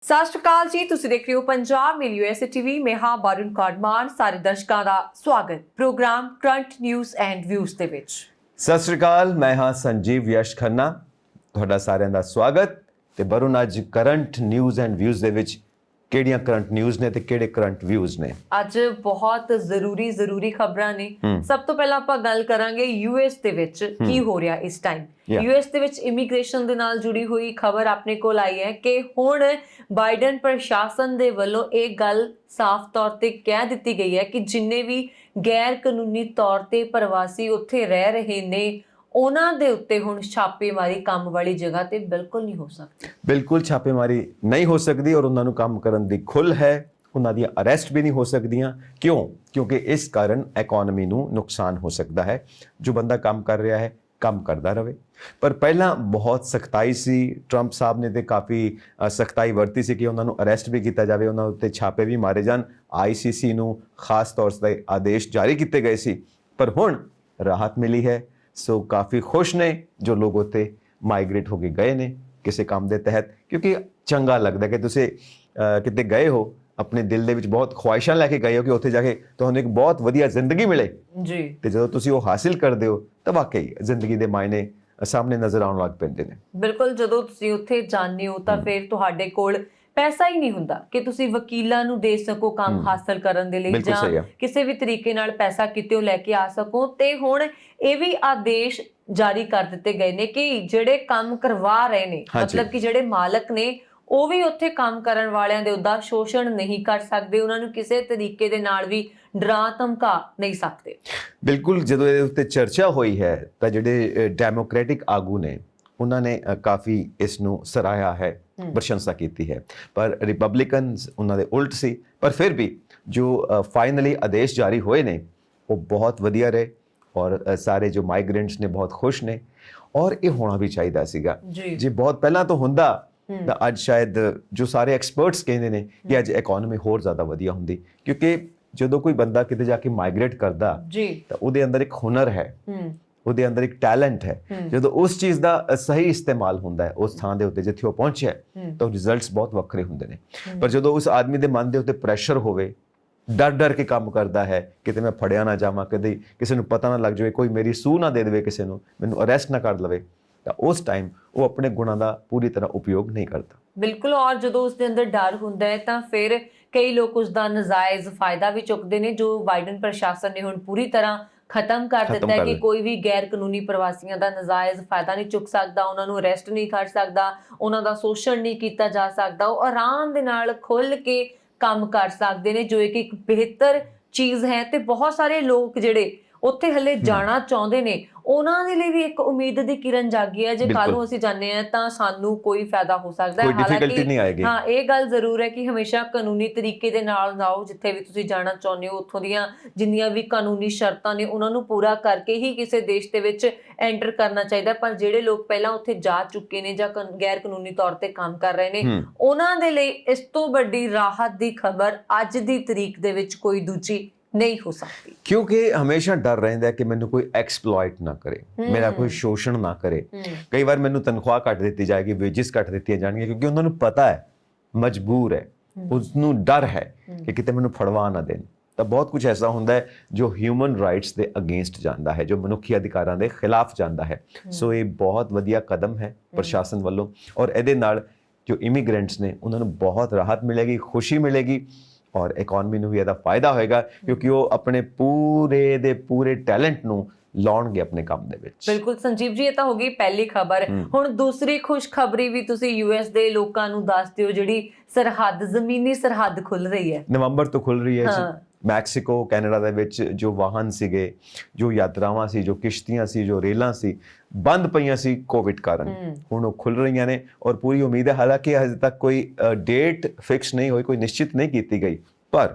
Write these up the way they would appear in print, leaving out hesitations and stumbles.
ਸਤਿ ਸ਼੍ਰੀ ਅਕਾਲ ਜੀ, ਤੁਸੀਂ ਦੇਖ ਰਹੇ ਹੋ ਪੰਜਾਬ ਮੇਲ ਯੂਐਸਏ ਟੀਵੀ। ਮੈਂ ਹਾਂ ਬਾਰਨ ਕਾਡਮਾਨ। ਸਾਰੇ ਦਰਸ਼ਕਾਂ ਦਾ ਸਵਾਗਤ program current news and views ਦੇ ਵਿੱਚ। ਸਤਿ ਸ਼੍ਰੀ ਅਕਾਲ, ਮੈਂ ਹਾਂ ਸੰਜੀਵ ਯਸ਼ ਖੰਨਾ। ਤੁਹਾਡਾ ਸਾਰਿਆਂ ਦਾ ਸਵਾਗਤ। ਤੇ ਬਰੁਨ ਅੱਜ ਕਰੰਟ ਨਿਊਜ਼ ਐਂਡ ਵਿਊਜ਼ ਦੇ ਵਿੱਚ ਕਿਹੜੀਆਂ ਕਰੰਟ ਨਿਊਜ਼ ਨੇ ਤੇ ਕਿਹੜੇ ਕਰੰਟ ਵਿਊਜ਼ ਨੇ? ਅੱਜ ਬਹੁਤ ਜ਼ਰੂਰੀ ਖਬਰਾਂ ਨੇ। ਸਭ ਤੋਂ ਪਹਿਲਾਂ ਆਪਾਂ ਗੱਲ ਕਰਾਂਗੇ ਯੂਐਸ ਦੇ ਵਿੱਚ ਕੀ ਹੋ ਰਿਹਾ ਇਸ ਟਾਈਮ। ਯੂਐਸ ਦੇ ਵਿੱਚ ਇਮੀਗ੍ਰੇਸ਼ਨ ਦੇ ਨਾਲ ਜੁੜੀ ਹੋਈ ਖਬਰ ਆਪਣੇ ਕੋਲ ਆਈ ਹੈ ਕਿ ਹੁਣ ਬਾਈਡਨ ਪ੍ਰਸ਼ਾਸਨ ਦੇ ਵੱਲੋਂ ਇਹ ਗੱਲ ਸਾਫ਼ ਤੌਰ ਤੇ ਕਹਿ ਦਿੱਤੀ ਗਈ ਹੈ ਕਿ ਜਿੰਨੇ ਵੀ ਗੈਰ ਕਾਨੂੰਨੀ ਤੌਰ ਤੇ ਪ੍ਰਵਾਸੀ ਉੱਥੇ ਰਹਿ ਰਹੇ ਨੇ ਉਹਨਾਂ ਦੇ ਉੱਤੇ ਹੁਣ ਛਾਪੇਮਾਰੀ ਕੰਮ ਵਾਲੀ ਜਗ੍ਹਾ ਤੇ ਬਿਲਕੁਲ ਨਹੀਂ ਹੋ ਸਕਦੀ। ਬਿਲਕੁਲ ਛਾਪੇਮਾਰੀ ਨਹੀਂ ਹੋ ਸਕਦੀ ਔਰ ਉਹਨਾਂ ਨੂੰ ਕੰਮ ਕਰਨ ਦੀ ਖੁੱਲ੍ਹ ਹੈ। ਉਹਨਾਂ ਦੀਆਂ ਅਰੈਸਟ ਵੀ ਨਹੀਂ ਹੋ ਸਕਦੀਆਂ। ਕਿਉਂਕਿ ਇਸ ਕਾਰਨ ਇਕਨੋਮੀ ਨੂੰ ਨੁਕਸਾਨ ਹੋ ਸਕਦਾ ਹੈ। ਜੋ ਬੰਦਾ ਕੰਮ ਕਰ ਰਿਹਾ ਹੈ ਕੰਮ ਕਰਦਾ ਰਹੇ। ਪਰ ਪਹਿਲਾਂ ਬਹੁਤ ਸਖਤਾਈ ਸੀ। ਟਰੰਪ ਸਾਹਿਬ ਨੇ ਤੇ ਕਾਫੀ ਸਖਤਾਈ ਵਰਤੀ ਸੀ ਕਿ ਉਹਨਾਂ ਨੂੰ ਅਰੈਸਟ ਵੀ ਕੀਤਾ ਜਾਵੇ, ਉਹਨਾਂ ਉੱਤੇ ਛਾਪੇ ਵੀ ਮਾਰੇ ਜਾਣ। ICC ਨੂੰ ਖਾਸ ਤੌਰ ਤੇ ਆਦੇਸ਼ ਜਾਰੀ ਕੀਤੇ ਗਏ ਸੀ, ਪਰ ਹੁਣ ਰਾਹਤ ਮਿਲੀ ਹੈ। ਸੋ ਕਾਫੀ ਖੁਸ਼ ਨੇ ਜੋ ਲੋਕ ਉੱਥੇ ਮਾਈਗ੍ਰੇਟ ਹੋ ਕੇ ਗਏ ਨੇ ਕਿਸੇ ਕੰਮ ਦੇ ਤਹਿਤ, ਕਿਉਂਕਿ ਚੰਗਾ ਲੱਗਦਾ ਕਿ ਤੁਸੀਂ ਕਿਤੇ ਗਏ ਹੋ, ਆਪਣੇ ਦਿਲ ਦੇ ਵਿੱਚ ਬਹੁਤ ਖੁਆਇਸ਼ਾਂ ਲੈ ਕੇ ਗਏ ਹੋ ਕਿ ਉੱਥੇ ਜਾ ਕੇ ਤੁਹਾਨੂੰ ਇੱਕ ਬਹੁਤ ਵਧੀਆ ਜ਼ਿੰਦਗੀ ਮਿਲੇ ਜੀ। ਤੇ ਜਦੋਂ ਤੁਸੀਂ ਉਹ ਹਾਸਿਲ ਕਰਦੇ ਹੋ ਤਾਂ ਵਾਕਈ ਜ਼ਿੰਦਗੀ ਦੇ ਮਾਇਨੇ ਸਾਹਮਣੇ ਨਜ਼ਰ ਆਉਣ ਲੱਗ ਪੈਂਦੇ ਨੇ। ਬਿਲਕੁਲ, ਜਦੋਂ ਤੁਸੀਂ ਉੱਥੇ ਜਾਂਦੇ ਹੋ ਤਾਂ ਫਿਰ ਤੁਹਾਡੇ ਕੋਲ ਪੈਸਾ ਹੀ ਨਹੀਂ ਹੁੰਦਾ ਕਿ ਤੁਸੀਂ ਵਕੀਲਾਂ ਨੂੰ ਦੇ ਸਕੋ ਕੰਮ ਹਾਸਲ ਕਰਨ ਦੇ ਲਈ, ਜਾਂ ਕਿਸੇ ਵੀ ਤਰੀਕੇ ਨਾਲ ਪੈਸਾ ਕਿਤੇੋਂ ਲੈ ਕੇ ਆ ਸਕੋ। ਤੇ ਹੁਣ ਇਹ ਵੀ ਆਦੇਸ਼ ਜਾਰੀ ਕਰ ਦਿੱਤੇ ਗਏ ਨੇ ਕਿ ਜਿਹੜੇ ਕੰਮ ਕਰਵਾ ਰਹੇ ਨੇ, ਮਤਲਬ ਕਿ ਜਿਹੜੇ ਮਾਲਕ ਨੇ ਉਹ ਵੀ ਉੱਥੇ ਕੰਮ ਕਰਨ ਵਾਲਿਆਂ ਦੇ ਉੱਦਾਂ ਸ਼ੋਸ਼ਣ ਨਹੀਂ ਕਰ ਸਕਦੇ, ਉਹਨਾਂ ਨੂੰ ਕਿਸੇ ਤਰੀਕੇ ਦੇ ਨਾਲ ਵੀ ਡਰਾ ਧਮਕਾ ਨਹੀਂ ਸਕਦੇ। ਬਿਲਕੁਲ, ਜਦੋਂ ਇਹਦੇ ਉੱਤੇ ਚਰਚਾ ਹੋਈ ਹੈ ਤਾਂ ਜਿਹੜੇ ਡੈਮੋਕ੍ਰੈਟਿਕ ਆਗੂ ਨੇ ਉਹਨਾਂ ਨੇ ਕਾਫੀ ਇਸ ਨੂੰ ਸਰਾਹਿਆ ਹੈ, ਪ੍ਰਸ਼ੰਸਾ ਕੀਤੀ ਹੈ। ਪਰ ਰਿਪਬਲਿਕਨਸ ਉਹਨਾਂ ਦੇ ਉਲਟ ਸੀ। ਪਰ ਫਿਰ ਵੀ ਜੋ ਫਾਈਨਲੀ ਆਦੇਸ਼ ਜਾਰੀ ਹੋਏ ਨੇ ਉਹ ਬਹੁਤ ਵਧੀਆ ਰਹੇ ਔਰ ਸਾਰੇ ਜੋ ਮਾਈਗ੍ਰੈਂਟਸ ਨੇ ਬਹੁਤ ਖੁਸ਼ ਨੇ। ਔਰ ਇਹ ਹੋਣਾ ਵੀ ਚਾਹੀਦਾ ਸੀਗਾ। ਜੇ ਬਹੁਤ ਪਹਿਲਾਂ ਤੋਂ ਹੁੰਦਾ ਤਾਂ ਅੱਜ ਸ਼ਾਇਦ ਜੋ ਸਾਰੇ ਐਕਸਪਰਟਸ ਕਹਿੰਦੇ ਨੇ ਕਿ ਅੱਜ ਇਕਨੋਮੀ ਹੋਰ ਜ਼ਿਆਦਾ ਵਧੀਆ ਹੁੰਦੀ, ਕਿਉਂਕਿ ਜਦੋਂ ਕੋਈ ਬੰਦਾ ਕਿਤੇ ਜਾ ਕੇ ਮਾਈਗ੍ਰੇਟ ਕਰਦਾ ਤਾਂ ਉਹਦੇ ਅੰਦਰ ਇੱਕ ਹੁਨਰ ਹੈ, ਉਹਦੇ ਅੰਦਰ ਇੱਕ ਟੈਲੈਂਟ ਹੈ। ਜਦੋਂ ਉਸ ਚੀਜ਼ ਦਾ ਸਹੀ ਇਸਤੇਮਾਲ ਹੁੰਦਾ ਹੈ ਉਸ ਥਾਂ ਦੇ ਉੱਤੇ ਜਿੱਥੇ ਉਹ ਪਹੁੰਚਿਆ ਤਾਂ ਰਿਜ਼ਲਟਸ ਬਹੁਤ ਵੱਖਰੇ ਹੁੰਦੇ ਨੇ। ਪਰ ਜਦੋਂ ਉਸ ਆਦਮੀ ਦੇ ਮਨ ਦੇ ਉੱਤੇ ਪ੍ਰੈਸ਼ਰ ਹੋਵੇ, ਡਰ ਕੇ ਕੰਮ ਕਰਦਾ ਹੈ, ਕਿਤੇ ਮੈਂ ਫੜਿਆ ਨਾ ਜਾਵਾਂ, ਕਦੇ ਕਿਸੇ ਨੂੰ ਪਤਾ ਨਾ ਲੱਗ ਜਾਵੇ, ਕੋਈ ਮੇਰੀ ਸੂਹ ਨਾ ਦੇ ਦੇਵੇ, ਕਿਸੇ ਨੂੰ ਮੈਨੂੰ ਅਰੈਸਟ ਨਾ ਕਰ ਲਵੇ, ਤਾਂ ਉਸ ਟਾਈਮ ਉਹ ਆਪਣੇ ਗੁਣਾਂ ਦਾ ਪੂਰੀ ਤਰ੍ਹਾਂ ਉਪਯੋਗ ਨਹੀਂ ਕਰਦਾ। ਬਿਲਕੁਲ, ਔਰ ਜਦੋਂ ਉਸ ਦੇ ਅੰਦਰ ਡਰ ਹੁੰਦਾ ਹੈ ਤਾਂ ਫਿਰ ਕਈ ਲੋਕ ਉਸ ਦਾ ਨਜਾਇਜ਼ ਫਾਇਦਾ ਵੀ ਚੁੱਕਦੇ ਨੇ, ਜੋ ਬਾਈਡਨ ਪ੍ਰਸ਼ਾਸਨ ਨੇ ਹੁਣ ਪੂਰੀ ਤਰ੍ਹਾਂ ਖਤਮ ਕਰ ਦਿੱਤਾ ਹੈ ਕਿ ਕੋਈ ਵੀ ਗੈਰ ਕਾਨੂੰਨੀ ਪ੍ਰਵਾਸੀਆਂ ਦਾ ਨਜਾਇਜ਼ ਫਾਇਦਾ ਨਹੀਂ ਚੁੱਕ ਸਕਦਾ, ਉਹਨਾਂ ਨੂੰ ਅਰੈਸਟ ਨਹੀਂ ਕਰ ਸਕਦਾ, ਉਹਨਾਂ ਦਾ ਸ਼ੋਸ਼ਣ ਨਹੀਂ ਕੀਤਾ ਜਾ ਸਕਦਾ। ਉਹ ਆਰਾਮ ਦੇ ਨਾਲ ਖੁੱਲ੍ਹ ਕੇ ਕੰਮ ਕਰ ਸਕਦੇ ਨੇ, ਜੋ ਇੱਕ ਬਿਹਤਰ ਚੀਜ਼ ਹੈ। ਤੇ ਬਹੁਤ ਸਾਰੇ ਲੋਕ ਜਿਹੜੇ ਉੱਥੇ ਹਲੇ ਜਾਣਾ ਚਾਹੁੰਦੇ ਨੇ ਉਹਨਾਂ ਦੇ ਲਈ ਵੀ ਇੱਕ ਉਮੀਦ ਦੀ ਕਿਰਨ ਜਾਗੀ ਹੈ। ਜੇ ਕੱਲ ਨੂੰ ਅਸੀਂ ਜਾਂਦੇ ਹਾਂ ਤਾਂ ਸਾਨੂੰ ਕੋਈ ਫਾਇਦਾ ਹੋ ਸਕਦਾ ਹੈ। ਹਾਲਾਂਕਿ ਹਾਂ, ਇਹ ਗੱਲ ਜ਼ਰੂਰ ਹੈ ਕਿ ਹਮੇਸ਼ਾ ਕਾਨੂੰਨੀ ਤਰੀਕੇ ਦੇ ਨਾਲ ਜਾਓ। ਜਿੱਥੇ ਵੀ ਤੁਸੀਂ ਜਾਣਾ ਚਾਹੁੰਦੇ ਹੋ ਉੱਥੋਂ ਦੀਆਂ ਜਿੰਨੀਆਂ ਵੀ ਕਾਨੂੰਨੀ ਸ਼ਰਤਾਂ ਨੇ ਉਹਨਾਂ ਨੂੰ ਪੂਰਾ ਕਰਕੇ ਹੀ ਕਿਸੇ ਦੇਸ਼ ਦੇ ਵਿੱਚ ਐਂਟਰ ਕਰਨਾ ਚਾਹੀਦਾ। ਪਰ ਜਿਹੜੇ ਲੋਕ ਪਹਿਲਾਂ ਉੱਥੇ ਜਾ ਚੁੱਕੇ ਨੇ ਜਾਂ ਗੈਰ ਕਾਨੂੰਨੀ ਤੌਰ ਤੇ ਕੰਮ ਕਰ ਰਹੇ ਨੇ ਉਹਨਾਂ ਦੇ ਲਈ ਇਸ ਤੋਂ ਵੱਡੀ ਰਾਹਤ ਦੀ ਖਬਰ ਅੱਜ ਦੀ ਤਰੀਕ ਦੇ ਵਿੱਚ ਕੋਈ ਦੂਜੀ ਨਹੀਂ ਹੋ ਸਕਦੀ, ਕਿਉਂਕਿ ਹਮੇਸ਼ਾ ਡਰ ਰਹਿੰਦਾ ਕਿ ਮੈਨੂੰ ਕੋਈ ਐਕਸਪਲੋਇਟ ਨਾ ਕਰੇ, ਮੇਰਾ ਕੋਈ ਸ਼ੋਸ਼ਣ ਨਾ ਕਰੇ। ਕਈ ਵਾਰ ਮੈਨੂੰ ਤਨਖਾਹ ਘੱਟ ਦਿੱਤੀ ਜਾਏਗੀ, ਵੇਜਿਸ ਘੱਟ ਦਿੱਤੀਆਂ ਜਾਣਗੀਆਂ, ਕਿਉਂਕਿ ਉਹਨਾਂ ਨੂੰ ਪਤਾ ਹੈ, ਮਜਬੂਰ ਹੈ, ਉਸਨੂੰ ਡਰ ਹੈ ਕਿ ਕਿਤੇ ਮੈਨੂੰ ਫੜਵਾ ਨਾ ਦੇਣ। ਤਾਂ ਬਹੁਤ ਕੁਝ ਐਸਾ ਹੁੰਦਾ ਹੈ ਜੋ ਹਿਊਮਨ ਰਾਈਟਸ ਦੇ ਅਗੇਂਸਟ ਜਾਂਦਾ ਹੈ, ਜੋ ਮਨੁੱਖੀ ਅਧਿਕਾਰਾਂ ਦੇ ਖਿਲਾਫ ਜਾਂਦਾ ਹੈ। ਸੋ ਇਹ ਬਹੁਤ ਵਧੀਆ ਕਦਮ ਹੈ ਪ੍ਰਸ਼ਾਸਨ ਵੱਲੋਂ, ਔਰ ਇਹਦੇ ਨਾਲ ਜੋ ਇਮੀਗ੍ਰੈਂਟਸ ਨੇ ਉਹਨਾਂ ਨੂੰ ਬਹੁਤ ਰਾਹਤ ਮਿਲੇਗੀ, ਖੁਸ਼ੀ ਮਿਲੇਗੀ ਔਰ ਇਕਨੋਮੀ ਨੂੰ ਵੀ ਇਹਦਾ ਫਾਇਦਾ ਹੋਏਗਾ, ਕਿਉਂਕਿ ਉਹ ਆਪਣੇ ਪੂਰੇ ਟੈਲੈਂਟ ਨੂੰ ਲਾਉਣਗੇ ਆਪਣੇ ਕੰਮ ਦੇ ਵਿੱਚ। ਬਿਲਕੁਲ ਸੰਜੀਵ ਜੀ, ਇਹ ਤਾਂ ਹੋ ਗਈ ਪਹਿਲੀ ਖਬਰ। ਹੁਣ ਦੂਸਰੀ ਖੁਸ਼ਖਬਰੀ ਵੀ ਤੁਸੀਂ US ਦੇ ਲੋਕਾਂ ਨੂੰ ਦੱਸ ਦਿਓ, ਜਿਹੜੀ ਸਰਹੱਦ, ਜ਼ਮੀਨੀ ਸਰਹੱਦ ਖੁੱਲ ਰਹੀ ਹੈ, ਨਵੰਬਰ ਤੋਂ ਖੁੱਲ ਰਹੀ ਹੈ ਜੀ। ਮੈਕਸੀਕੋ ਕੈਨੇਡਾ ਦੇ ਵਿੱਚ ਜੋ ਵਾਹਨ ਸੀਗੇ, ਜੋ ਯਾਤਰਾਵਾਂ ਸੀ, ਜੋ ਕਿਸ਼ਤੀਆਂ ਸੀ, ਜੋ ਰੇਲਾਂ ਸੀ, ਬੰਦ ਪਈਆਂ ਸੀ ਕੋਵਿਡ ਕਾਰਨ, ਹੁਣ ਉਹ ਖੁੱਲ ਰਹੀਆਂ ਨੇ। ਔਰ ਪੂਰੀ ਉਮੀਦ ਹੈ, ਹਾਲਾਂਕਿ ਹਜੇ ਤੱਕ ਕੋਈ ਡੇਟ ਫਿਕਸ ਨਹੀਂ ਹੋਈ, ਕੋਈ ਨਿਸ਼ਚਿਤ ਨਹੀਂ ਕੀਤੀ ਗਈ, ਪਰ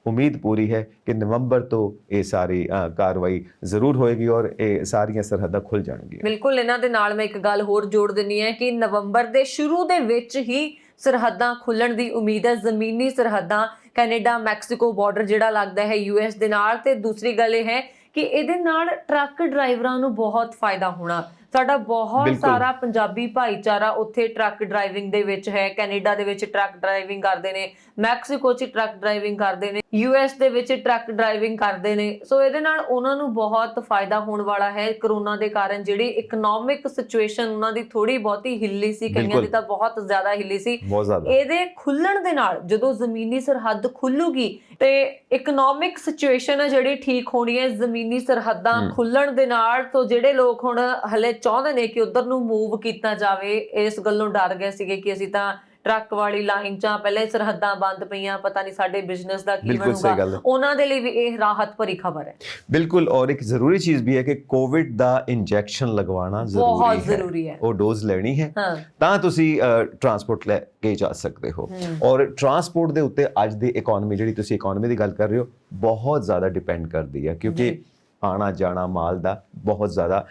ਉਮੀਦ ਪੂਰੀ ਹੈ ਕਿ ਨਵੰਬਰ ਤੋਂ ਇਹ ਸਾਰੀ ਕਾਰਵਾਈ ਜ਼ਰੂਰ ਹੋਏਗੀ ਔਰ ਇਹ ਸਾਰੀਆਂ ਸਰਹੱਦਾਂ ਖੁੱਲ ਜਾਣਗੀਆਂ। ਬਿਲਕੁਲ, ਇਹਨਾਂ ਦੇ ਨਾਲ ਮੈਂ ਇੱਕ ਗੱਲ ਹੋਰ ਜੋੜ ਦਿੰਦੀ ਹਾਂ ਕਿ ਨਵੰਬਰ ਦੇ ਸ਼ੁਰੂ ਦੇ ਵਿੱਚ ਹੀ ਸਰਹੱਦਾਂ ਖੁੱਲਣ ਦੀ ਉਮੀਦ ਹੈ। ਜ਼ਮੀਨੀ ਸਰਹੱਦਾਂ, ਕੈਨੇਡਾ ਮੈਕਸੀਕੋ ਬਾਰਡਰ ਜਿਹੜਾ ਲੱਗਦਾ ਹੈ US ਦੇ ਨਾਲ। ਤੇ ਦੂਸਰੀ ਗੱਲ ਇਹ ਹੈ ਕਿ ਇਹਦੇ ਨਾਲ ਟਰੱਕ ਡਰਾਈਵਰਾਂ ਨੂੰ ਬਹੁਤ ਫਾਇਦਾ ਹੋਣਾ। ਸਾਡਾ ਬਹੁਤ ਸਾਰਾ ਪੰਜਾਬੀ ਭਾਈਚਾਰਾ ਉੱਥੇ ਟਰੱਕ ਡਰਾਈਵਿੰਗ ਦੇ ਵਿੱਚ ਹੈ, ਕੈਨੇਡਾ ਦੇ ਵਿੱਚ ਟਰੱਕ ਡਰਾਈਵਿੰਗ ਕਰਦੇ ਨੇ, ਮੈਕਸੀਕੋ 'ਚ ਟਰੱਕ ਡਰਾਈਵਿੰਗ ਕਰਦੇ ਨੇ, US ਦੇ ਵਿੱਚ ਟਰੱਕ ਡਰਾਈਵਿੰਗ ਕਰਦੇ ਨੇ। ਸੋ ਇਹਦੇ ਨਾਲ ਉਹਨਾਂ ਨੂੰ ਬਹੁਤ ਫਾਇਦਾ ਹੋਣ ਵਾਲਾ ਹੈ। ਕਰੋਨਾ ਦੇ ਕਾਰਨ ਜਿਹੜੀ ਇਕਨੋਮਿਕ ਸਿਚੁਏਸ਼ਨ ਉਹਨਾਂ ਦੀ ਥੋੜੀ ਬਹੁਤੀ ਹਿੱਲੀ ਸੀ, ਕਈਆਂ ਦੀ ਤਾਂ ਬਹੁਤ ਜ਼ਿਆਦਾ ਹਿੱਲੀ ਸੀ। ਇਹਦੇ ਖੁੱਲਣ ਦੇ ਨਾਲ ਜਦੋਂ ਜ਼ਮੀਨੀ ਸਰਹੱਦ ਖੁੱਲੂਗੀ ਤੇ ਇਕਨੋਮਿਕ ਸਿਚੁਏਸ਼ਨ ਹੈ ਜਿਹੜੀ ਠੀਕ ਹੋਣੀ ਹੈ। ਜ਼ਮੀਨੀ ਸਰਹੱਦਾਂ ਖੁੱਲਣ ਦੇ ਨਾਲ ਤੋਂ ਜਿਹੜੇ ਲੋਕ ਹੁਣ ਹਲੇ ਚਾਹੁੰਦੇ ਨੇ ਕਿ ਉਧਰ ਨੂੰ ਮੂਵ ਕੀਤਾ ਜਾਵੇ, ਇਸ ਗੱਲੋਂ ਡਰ ਗਏ ਸੀਗੇ ਕਿ ਅਸੀਂ ਤਾਂ ਟਰੱਕ ਵਾਲੀ ਲਾਈਨ 'ਚ ਪਹਿਲੇ ਸਰਹੱਦਾਂ ਬੰਦ ਪਈਆਂ, ਪਤਾ ਨਹੀਂ ਸਾਡੇ ਬਿਜ਼ਨਸ ਦਾ ਕੀ ਬਣੂਗਾ, ਉਹਨਾਂ ਦੇ ਲਈ ਵੀ ਇਹ ਰਾਹਤ ਭਰੀ ਖਬਰ ਹੈ। ਬਿਲਕੁਲ। ਔਰ ਇੱਕ ਜ਼ਰੂਰੀ ਚੀਜ਼ ਵੀ ਹੈ ਕਿ ਕੋਵਿਡ ਦਾ ਇੰਜੈਕਸ਼ਨ ਲਗਵਾਉਣਾ ਜ਼ਰੂਰੀ ਹੈ। ਉਹ ਡੋਜ਼ ਲੈਣੀ ਹੈ ਤਾਂ ਤੁਸੀਂ ਟਰਾਂਸਪੋਰਟ ਲੈ ਕੇ ਜਾ ਸਕਦੇ ਹੋ। ਔਰ ਟਰਾਂਸਪੋਰਟ ਦੇ ਉੱਤੇ ਅੱਜ ਦੀ ਇਕਨੋਮੀ, ਜਿਹੜੀ ਤੁਸੀਂ ਇਕਨੋਮੀ ਦੀ ਗੱਲ ਕਰ ਰਹੇ ਹੋ, ਬਹੁਤ ਜ਼ਿਆਦਾ ਡਿਪੈਂਡ ਕਰਦੀ ਹੈ, ਕਿਉਂਕਿ ਆਣਾ ਜਾਣਾ ਮਾਲ ਦਾ ਬਹੁਤ ਜ਼ਿਆਦਾ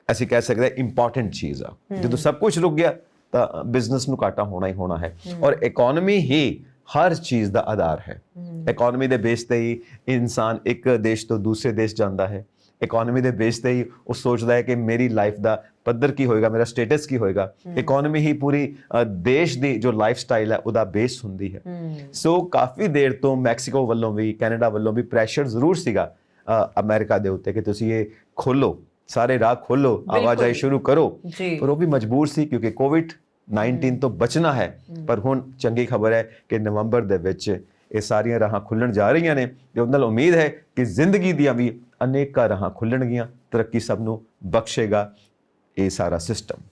ਅਸੀਂ ਕਹਿ ਸਕਦੇ ਹਾਂ ਇੰਪੋਰਟੈਂਟ ਚੀਜ਼ ਆ। ਜਦੋਂ ਸਭ ਕੁਝ ਰੁਕ ਗਿਆ ਤਾਂ ਬਿਜ਼ਨਸ ਨੂੰ ਘਾਟਾ ਹੋਣਾ ਹੀ ਹੋਣਾ ਹੈ। ਔਰ ਇਕਨੋਮੀ ਹੀ ਹਰ ਚੀਜ਼ ਦਾ ਆਧਾਰ ਹੈ। ਇਕਨੋਮੀ ਦੇ ਬੇਸ ਤੇ ਹੀ ਇਨਸਾਨ ਇੱਕ ਦੇਸ਼ ਤੋਂ ਦੂਸਰੇ ਦੇਸ਼ ਜਾਂਦਾ ਹੈ। ਇਕਨੋਮੀ ਦੇ ਬੇਸ ਤੇ ਹੀ ਉਹ ਸੋਚਦਾ ਹੈ ਕਿ ਮੇਰੀ ਲਾਈਫ ਦਾ ਪੱਧਰ ਕੀ ਹੋਏਗਾ, ਮੇਰਾ ਸਟੇਟਸ ਕੀ ਹੋਏਗਾ। ਇਕਨੋਮੀ ਹੀ ਪੂਰੀ ਦੇਸ਼ ਦੀ ਜੋ ਲਾਈਫ ਸਟਾਈਲ ਹੈ ਉਹਦਾ ਬੇਸ ਹੁੰਦੀ ਹੈ। ਸੋ ਕਾਫੀ ਦੇਰ ਤੋਂ ਮੈਕਸੀਕੋ ਵੱਲੋਂ ਵੀ, ਕੈਨੇਡਾ ਵੱਲੋਂ ਵੀ ਪ੍ਰੈਸ਼ਰ ਜ਼ਰੂਰ ਸੀਗਾ ਅਮਰੀਕਾ ਦੇ ਉੱਤੇ ਕਿ ਤੁਸੀਂ ਇਹ ਖੋਲੋ, ਸਾਰੇ ਰਾਹ ਖੋਲੋ, ਆਵਾਜਾਈ ਸ਼ੁਰੂ ਕਰੋ। ਪਰ ਉਹ ਵੀ ਮਜਬੂਰ ਸੀ ਕਿਉਂਕਿ COVID-19 ਤੋਂ ਬਚਣਾ ਹੈ। ਪਰ ਹੁਣ ਚੰਗੀ ਖਬਰ ਹੈ ਕਿ ਨਵੰਬਰ ਦੇ ਵਿੱਚ ਇਹ ਸਾਰੀਆਂ ਰਾਹਾਂ ਖੁੱਲਣ ਜਾ ਰਹੀਆਂ ਨੇ ਤੇ ਉਹਨਾਂ ਨਾਲ ਉਮੀਦ ਹੈ ਕਿ ਜ਼ਿੰਦਗੀ ਦੀਆਂ ਵੀ ਅਨੇਕਾਂ ਰਾਹਾਂ ਖੁੱਲਣਗੀਆਂ। ਤਰੱਕੀ ਸਭ ਨੂੰ ਬਖਸ਼ੇਗਾ ਇਹ ਸਾਰਾ ਸਿਸਟਮ।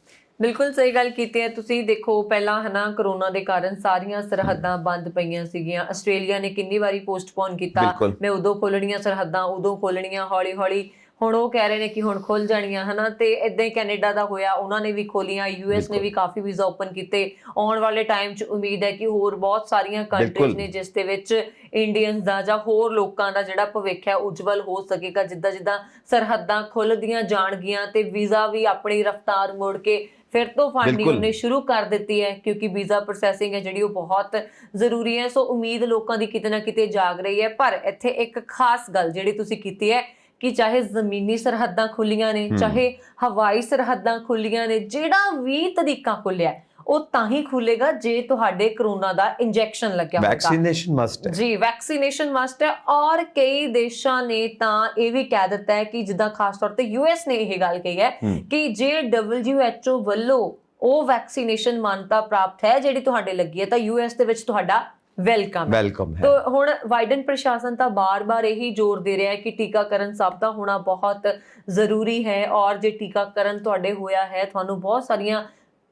ਬਿਲਕੁਲ ਸਹੀ ਗੱਲ ਕੀਤੀ ਹੈ ਤੁਸੀਂ। ਦੇਖੋ ਪਹਿਲਾਂ ਕਰੋਨਾ ਦੇ ਕਾਰਨ ਸਾਰੀਆਂ ਸਰਹੱਦਾਂ ਬੰਦ ਪਈਆਂ ਸੀਗੀਆਂ। ਆਸਟ੍ਰੇਲੀਆ ਨੇ ਕਿੰਨੀ ਵਾਰੀ ਪੋਸਟਪੋਨ ਕੀਤਾ, ਮੈਂ ਉਦੋਂ ਖੋਲਣੀਆਂ ਸਰਹੱਦਾਂ, ਉਦੋਂ ਖੋਲਣੀਆਂ, ਹੌਲੀ ਹੌਲੀ ਹੁਣ ਉਹ ਕਹਿ ਰਹੇ ਨੇ ਕਿ ਹੁਣ ਖੁੱਲ ਜਾਣੀਆਂ ਤੇ ਇਦਾਂ ਹੀ ਕੈਨੇਡਾ ਦਾ ਹੋਇਆ, ਉਹਨਾਂ ਨੇ ਵੀ ਖੋਲੀਆਂ। US ਨੇ ਵੀ ਕਾਫੀ ਵੀਜ਼ਾ ਓਪਨ ਕੀਤੇ। ਆਉਣ ਵਾਲੇ ਟਾਈਮ 'ਚ ਉਮੀਦ ਹੈ ਕਿ ਹੋਰ ਬਹੁਤ ਸਾਰੀਆਂ ਕੰਟਰੀਜ਼ ਨੇ ਜਿਸ ਦੇ ਵਿੱਚ ਇੰਡੀਅਨਸ ਦਾ ਜਾਂ ਹੋਰ ਲੋਕਾਂ ਦਾ ਜਿਹੜਾ ਭਵਿੱਖ ਹੈ ਉਜਵਲ ਹੋ ਸਕੇਗਾ। ਜਿੱਦਾਂ ਜਿੱਦਾਂ ਸਰਹੱਦਾਂ ਖੁੱਲਦੀਆਂ ਜਾਣਗੀਆਂ ਤੇ ਵੀਜ਼ਾ ਵੀ ਆਪਣੀ ਰਫ਼ਤਾਰ ਮੋੜ ਕੇ ਫਿਰ ਤੋਂ ਫੰਡਿੰਗ ਉਹਨੇ ਸ਼ੁਰੂ ਕਰ ਦਿੱਤੀ ਹੈ, ਕਿਉਂਕਿ ਵੀਜ਼ਾ ਪ੍ਰੋਸੈਸਿੰਗ ਹੈ ਜਿਹੜੀ ਉਹ ਬਹੁਤ ਜ਼ਰੂਰੀ ਹੈ। ਸੋ ਉਮੀਦ ਲੋਕਾਂ ਦੀ ਕਿਤੇ ਨਾ ਕਿਤੇ ਜਾਗ ਰਹੀ ਹੈ। ਪਰ ਇੱਥੇ ਇੱਕ ਖਾਸ ਗੱਲ ਜਿਹੜੀ ਤੁਸੀਂ ਕੀਤੀ ਹੈ ਕਿ ਚਾਹੇ ਜ਼ਮੀਨੀ ਸਰਹੱਦਾਂ ਖੁੱਲੀਆਂ ਨੇ, ਚਾਹੇ ਹਵਾਈ ਸਰਹੱਦਾਂ ਖੁੱਲੀਆਂ ਨੇ, ਜਿਹੜਾ ਵੀ ਤਰੀਕਾ ਖੁੱਲਿਆ ਉਹ ਤਾਂ ਹੀ ਖੁੱਲੇਗਾ ਜੇ ਤੁਹਾਡੇ ਕਰੋਨਾ ਦਾ ਇੰਜੈਕਸ਼ਨ ਲੱਗਿਆ ਹੋਵੇਗਾ। ਵੈਕਸੀਨੇਸ਼ਨ ਮਸਟ ਹੈ ਜੀ, ਵੈਕਸੀਨੇਸ਼ਨ ਮਸਟ ਹੈ। ਔਰ ਕਈ ਦੇਸ਼ਾਂ ਨੇ ਤਾਂ ਇਹ ਵੀ ਕਹਿ ਦਿੱਤਾ ਹੈ ਕਿ ਜਿੱਦਾਂ ਖਾਸ ਤੌਰ ਤੇ US ਨੇ ਇਹ ਗੱਲ ਕਹੀ ਹੈ ਕਿ ਜੇ WHO ਵੱਲੋਂ ਉਹ ਵੈਕਸੀਨੇਸ਼ਨ ਮਾਨਤਾ ਪ੍ਰਾਪਤ ਹੈ ਜਿਹੜੀ ਤੁਹਾਡੇ ਲੱਗੀ ਹੈ ਤਾਂ US ਦੇ ਵਿੱਚ ਤੁਹਾਡਾ ਵੈਲਕਮ ਹੈ। ਤਾਂ ਹੁਣ ਬਾਈਡਨ ਪ੍ਰਸ਼ਾਸਨ ਤਾਂ ਬਾਰ-ਬਾਰ ਇਹੀ ਜ਼ੋਰ ਦੇ ਰਿਹਾ ਹੈ ਕਿ ਟੀਕਾਕਰਨ ਸਭ ਦਾ ਹੋਣਾ ਬਹੁਤ ਜ਼ਰੂਰੀ ਹੈ। ਔਰ ਜੇ ਟੀਕਾਕਰਨ ਤੁਹਾਡੇ ਹੋਇਆ ਹੈ, ਤੁਹਾਨੂੰ ਬਹੁਤ ਸਾਰੀਆਂ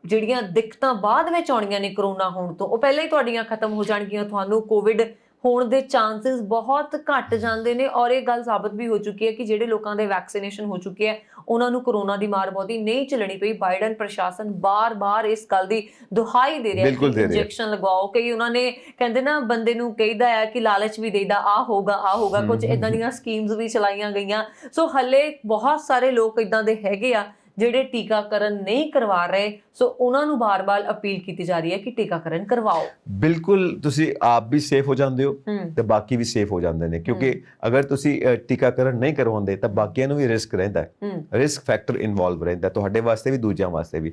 ਜਿਹੜੀਆਂ ਦਿੱਕਤਾਂ ਬਾਅਦ ਵਿੱਚ ਆਉਣੀਆਂ ਨੇ ਕਰੋਨਾ ਹੋਣ ਤੋਂ, ਉਹ ਪਹਿਲਾਂ ਹੀ ਤੁਹਾਡੀਆਂ ਖਤਮ ਹੋ ਜਾਣਗੀਆਂ। ਤੁਹਾਨੂੰ ਕੋਵਿਡ ਹੋਣ ਦੇ ਚਾਂਸਸ ਬਹੁਤ ਘੱਟ ਜਾਂਦੇ ਨੇ। ਔਰ ਇਹ ਗੱਲ ਸਾਬਤ ਵੀ ਹੋ ਚੁੱਕੀ ਹੈ ਕਿ ਜਿਹੜੇ ਲੋਕਾਂ ਦੇ ਵੈਕਸੀਨੇਸ਼ਨ ਹੋ ਚੁੱਕੀ ਹੈ ਉਹਨਾਂ ਨੂੰ ਕਰੋਨਾ ਦੀ ਮਾਰ ਬਹੁਤੀ ਨਹੀਂ ਝੱਲਣੀ ਪਈ। ਬਾਈਡਨ ਪ੍ਰਸ਼ਾਸਨ ਬਾਰ-ਬਾਰ ਇਸ ਗੱਲ ਦੀ ਦੁਹਾਈ ਦੇ ਰਿਹਾ ਕਿ ਇੰਜੈਕਸ਼ਨ ਲਗਵਾਓ। ਕਈ ਉਹਨਾਂ ਨੇ ਕਹਿੰਦੇ ਨਾ ਬੰਦੇ ਨੂੰ ਕਹੀਦਾ ਹੈ ਕਿ ਲਾਲਚ ਵੀ ਦੇਈਦਾ, ਆ ਹੋਊਗਾ, ਕੁਝ ਇਦਾਂ ਦੀਆਂ ਸਕੀਮਸ ਵੀ ਚਲਾਈਆਂ ਗਈਆਂ। ਸੋ ਹਲੇ ਬਹੁਤ ਸਾਰੇ ਲੋਕ ਇਦਾਂ ਦੇ ਹੈਗੇ ਆ ਜਿਹੜੇ ਟੀਕਾਕਰਨ ਨਹੀਂ ਕਰਵਾ ਰਹੇ। ਸੋ ਉਹਨਾਂ ਨੂੰ ਬਾਰ-ਬਾਰ ਅਪੀਲ ਕੀਤੀ ਜਾ ਰਹੀ ਹੈ ਕਿ ਟੀਕਾਕਰਨ ਕਰਵਾਓ। ਬਿਲਕੁਲ, ਤੁਸੀਂ ਆਪ ਵੀ ਸੇਫ ਹੋ ਜਾਂਦੇ ਹੋ ਤੇ ਬਾਕੀ ਵੀ ਸੇਫ ਹੋ ਜਾਂਦੇ ਨੇ, ਕਿਉਂਕਿ ਅਗਰ ਤੁਸੀਂ ਟੀਕਾਕਰਨ ਨਹੀਂ ਕਰਵਾਉਂਦੇ ਤਾਂ ਬਾਕੀਆਂ ਨੂੰ ਵੀ ਰਿਸਕ ਰਹਿੰਦਾ ਹੈ, ਰਿਸਕ ਫੈਕਟਰ ਇਨਵੋਲਵ ਰਹਿੰਦਾ ਤੁਹਾਡੇ ਵਾਸਤੇ ਵੀ ਦੂਜਿਆਂ ਵਾਸਤੇ ਵੀ।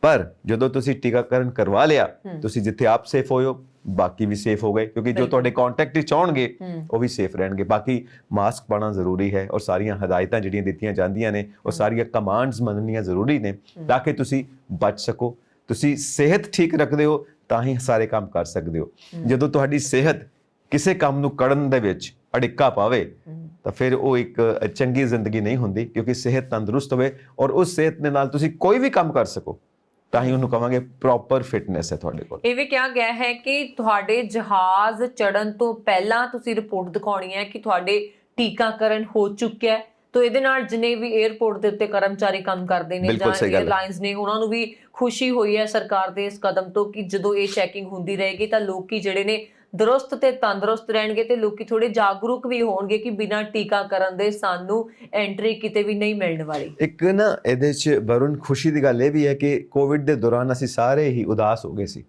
ਪਰ ਜਦੋਂ ਤੁਸੀਂ ਟੀਕਾਕਰਨ ਕਰਵਾ ਲਿਆ, ਤੁਸੀਂ ਜਿੱਥੇ ਆਪ ਸੇਫ ਹੋਏ ਹੋ ਬਾਕੀ ਵੀ ਸੇਫ ਹੋ ਗਏ, ਕਿਉਂਕਿ ਜੋ ਤੁਹਾਡੇ ਕੰਟੈਕਟ ਵਿੱਚ ਆਉਣਗੇ ਉਹ ਵੀ ਸੇਫ ਰਹਿਣਗੇ। ਬਾਕੀ ਮਾਸਕ ਪਾਉਣਾ ਜ਼ਰੂਰੀ ਹੈ ਔਰ ਸਾਰੀਆਂ ਹਦਾਇਤਾਂ ਜਿਹੜੀਆਂ ਦਿੱਤੀਆਂ ਜਾਂਦੀਆਂ ਨੇ ਉਹ ਸਾਰੀਆਂ ਕਮਾਂਡਸ ਮੰਨਣੀਆਂ ਜ਼ਰੂਰੀ ਨੇ ਤਾਂ ਕਿ ਤੁਸੀਂ ਬਚ ਸਕੋ। ਤੁਸੀਂ ਸਿਹਤ ਠੀਕ ਰੱਖਦੇ ਹੋ ਤਾਂ ਹੀ ਸਾਰੇ ਕੰਮ ਕਰ ਸਕਦੇ ਹੋ। ਜਦੋਂ ਤੁਹਾਡੀ ਸਿਹਤ ਕਿਸੇ ਕੰਮ ਨੂੰ ਕਰਨ ਦੇ ਵਿੱਚ ਅੜਿੱਕਾ ਪਾਵੇ ਤਾਂ ਫਿਰ ਉਹ ਇੱਕ ਚੰਗੀ ਜ਼ਿੰਦਗੀ ਨਹੀਂ ਹੁੰਦੀ, ਕਿਉਂਕਿ ਸਿਹਤ ਤੰਦਰੁਸਤ ਹੋਵੇ ਔਰ ਉਸ ਸਿਹਤ ਦੇ ਨਾਲ ਤੁਸੀਂ ਕੋਈ ਵੀ ਕੰਮ ਕਰ ਸਕੋ ਤਾਂ ਹੀ ਉਹਨੂੰ ਕਹਾਂਗੇ ਪ੍ਰੋਪਰ ਫਿਟਨੈਸ ਹੈ ਤੁਹਾਡੇ ਕੋਲ। ਇਹ ਵੀ ਕਿਹਾ ਗਿਆ ਹੈ ਕਿ ਤੁਹਾਡੇ ਜਹਾਜ਼ ਚੜਨ ਤੋਂ ਪਹਿਲਾਂ ਤੁਸੀਂ ਰਿਪੋਰਟ ਦਿਖਾਉਣੀ ਹੈ ਕਿ ਤੁਹਾਡੇ ਟੀਕਾਕਰਨ ਹੋ ਚੁੱਕਿਆ ਹੈ। ਤਾਂ ਇਹਦੇ ਨਾਲ ਜਿਨੇ ਵੀ 에ਅਰਪੋਰਟ ਦੇ ਉੱਤੇ ਕਰਮਚਾਰੀ ਕੰਮ ਕਰਦੇ ਨੇ ਜਾਂ 에ਅਰਲਾਈਨਸ ਨੇ, ਉਹਨਾਂ ਨੂੰ ਵੀ ਖੁਸ਼ੀ ਹੋਈ ਹੈ ਸਰਕਾਰ ਦੇ ਇਸ ਕਦਮ ਤੋਂ ਕਿ ਜਦੋਂ ਇਹ ਚੈਕਿੰਗ ਹੁੰਦੀ ਰਹੇਗੀ ਤਾਂ ਲੋਕੀ ਜਿਹੜੇ ਨੇ ਦਰੁਸਤ ਤੇ ਤੰਦਰੁਸਤ ਰਹਿਣਗੇ ਤੇ ਲੋਕੀ ਥੋੜੇ ਜਾਗਰੂਕ ਵੀ ਹੋਣਗੇ ਕਿ ਬਿਨਾਂ ਟੀਕਾਕਰਨ ਦੇ ਸਾਨੂੰ ਐਂਟਰੀ ਕਿਤੇ ਵੀ ਨਹੀਂ ਮਿਲਣ ਵਾਲੀ। ਇੱਕ ਨਾ ਇਹਦੇ 'ਚ ਵਰੁਣ ਖੁਸ਼ੀ ਦੀ ਗੱਲ ਇਹ ਵੀ ਹੈ ਕਿ ਕੋਵਿਡ ਦੇ ਦੌਰਾਨ ਅਸੀਂ ਸਾਰੇ ਹੀ ਉਦਾਸ ਹੋ ਗਏ ਸੀ।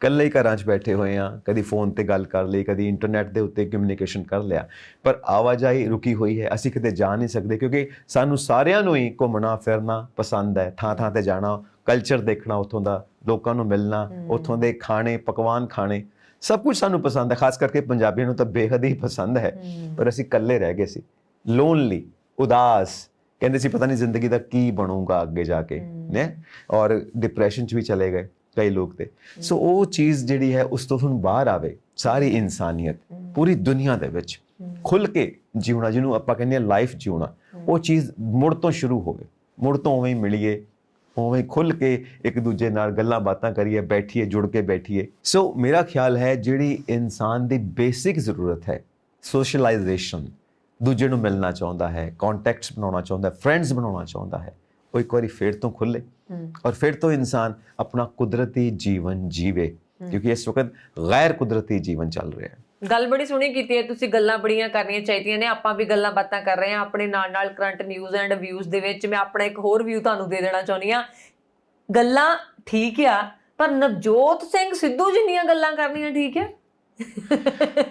ਇਕੱਲੇ ਹੀ ਘਰਾਂ 'ਚ ਬੈਠੇ ਹੋਏ ਆ, ਕਦੀ ਫੋਨ ਤੇ ਗੱਲ ਕਰ ਲਈ, ਕਦੀ ਇੰਟਰਨੈਟ ਦੇ ਉੱਤੇ ਕਮਿਊਨੀਕੇਸ਼ਨ ਕਰ ਲਿਆ, ਪਰ ਆਵਾਜਾਈ ਰੁਕੀ ਹੋਈ ਹੈ। ਅਸੀਂ ਕਿਤੇ ਜਾ ਨਹੀਂ ਸਕਦੇ ਕਿਉਂਕਿ ਸਾਨੂੰ ਸਾਰਿਆਂ ਨੂੰ ਹੀ ਘੁੰਮਣਾ ਫਿਰਨਾ ਪਸੰਦ ਹੈ, ਥਾਂ ਥਾਂ ਤੇ ਜਾਣਾ, ਕਲਚਰ ਦੇਖਣਾ, ਉੱਥੋਂ ਦਾ ਲੋਕਾਂ ਨੂੰ ਮਿਲਣਾ, ਉੱਥੋਂ ਦੇ ਖਾਣੇ ਪਕਵਾਨ ਖਾਣੇ, ਸਭ ਕੁਝ ਸਾਨੂੰ ਪਸੰਦ ਹੈ। ਖਾਸ ਕਰਕੇ ਪੰਜਾਬੀਆਂ ਨੂੰ ਤਾਂ ਬੇਹੱਦ ਹੀ ਪਸੰਦ ਹੈ, ਪਰ ਅਸੀਂ ਇਕੱਲੇ ਰਹਿ ਗਏ ਸੀ, ਲੋਨਲੀ, ਉਦਾਸ, ਕਹਿੰਦੇ ਸੀ ਪਤਾ ਨਹੀਂ ਜ਼ਿੰਦਗੀ ਦਾ ਕੀ ਬਣੂਗਾ ਅੱਗੇ ਜਾ ਕੇ ਨੇ, ਔਰ ਡਿਪਰੈਸ਼ਨ 'ਚ ਵੀ ਚਲੇ ਗਏ ਕਈ ਲੋਕ ਤੇ। ਸੋ ਉਹ ਚੀਜ਼ ਜਿਹੜੀ ਹੈ ਉਸ ਤੋਂ ਹੁਣ ਬਾਹਰ ਆਵੇ ਸਾਰੀ ਇਨਸਾਨੀਅਤ, ਪੂਰੀ ਦੁਨੀਆ ਦੇ ਵਿੱਚ ਖੁੱਲ ਕੇ ਜਿਉਣਾ, ਜਿਹਨੂੰ ਆਪਾਂ ਕਹਿੰਦੇ ਹਾਂ ਲਾਈਫ ਜਿਉਣਾ, ਉਹ ਚੀਜ਼ ਮੁੜ ਤੋਂ ਸ਼ੁਰੂ ਹੋਵੇ, ਮੁੜ ਤੋਂ ਉਵੇਂ ਹੀ ਮਿਲੀਏ, ਉਵੇਂ ਖੁੱਲ ਕੇ ਇੱਕ ਦੂਜੇ ਨਾਲ ਗੱਲਾਂ ਬਾਤਾਂ ਕਰੀਏ, ਬੈਠੀਏ, ਜੁੜ ਕੇ ਬੈਠੀਏ। ਸੋ ਮੇਰਾ ਖਿਆਲ ਹੈ ਜਿਹੜੀ ਇਨਸਾਨ ਦੀ ਬੇਸਿਕ ਜ਼ਰੂਰਤ ਹੈ, ਸੋਸ਼ਲਾਈਜੇਸ਼ਨ, ਦੂਜੇ ਨੂੰ ਮਿਲਣਾ ਚਾਹੁੰਦਾ ਹੈ, ਕੰਟੈਕਟਸ ਬਣਾਉਣਾ ਚਾਹੁੰਦਾ ਹੈ, ਫਰੈਂਡਸ ਬਣਾਉਣਾ ਚਾਹੁੰਦਾ ਹੈ, ਉਹ ਇੱਕ ਵਾਰੀ ਫਿਰ ਤੋਂ ਖੁੱਲੇ ਔਰ ਫਿਰ ਤੋਂ ਇਨਸਾਨ ਆਪਣਾ ਕੁਦਰਤੀ ਜੀਵਨ ਜੀਵੇ, ਕਿਉਂਕਿ ਇਸ ਵਕਤ ਗੈਰ ਕੁਦਰਤੀ ਜੀਵਨ ਚੱਲ ਰਿਹਾ ਹੈ। ਗੱਲ ਬੜੀ ਸੋਹਣੀ ਕੀਤੀ ਹੈ ਤੁਸੀਂ, ਗੱਲਾਂ ਬੜੀਆਂ ਕਰਨੀਆਂ ਚਾਹੀਦੀਆਂ ਨੇ। ਆਪਾਂ ਵੀ ਗੱਲਾਂ ਬਾਤਾਂ ਕਰ ਰਹੇ ਹਾਂ ਆਪਣੇ ਨਾਲ ਕਰੰਟ ਨਿਊਜ਼ ਐਂਡ ਵਿਊਜ਼ ਦੇ ਵਿੱਚ। ਮੈਂ ਆਪਣਾ ਇੱਕ ਹੋਰ ਵਿਊ ਤੁਹਾਨੂੰ ਦੇ ਦੇਣਾ ਚਾਹੁੰਦੀ ਹਾਂ। ਗੱਲਾਂ ਠੀਕ ਆ, ਪਰ ਨਵਜੋਤ ਸਿੰਘ ਸਿੱਧੂ ਜਿੰਨੀਆਂ ਗੱਲਾਂ ਕਰਨੀਆਂ ਠੀਕ ਹੈ?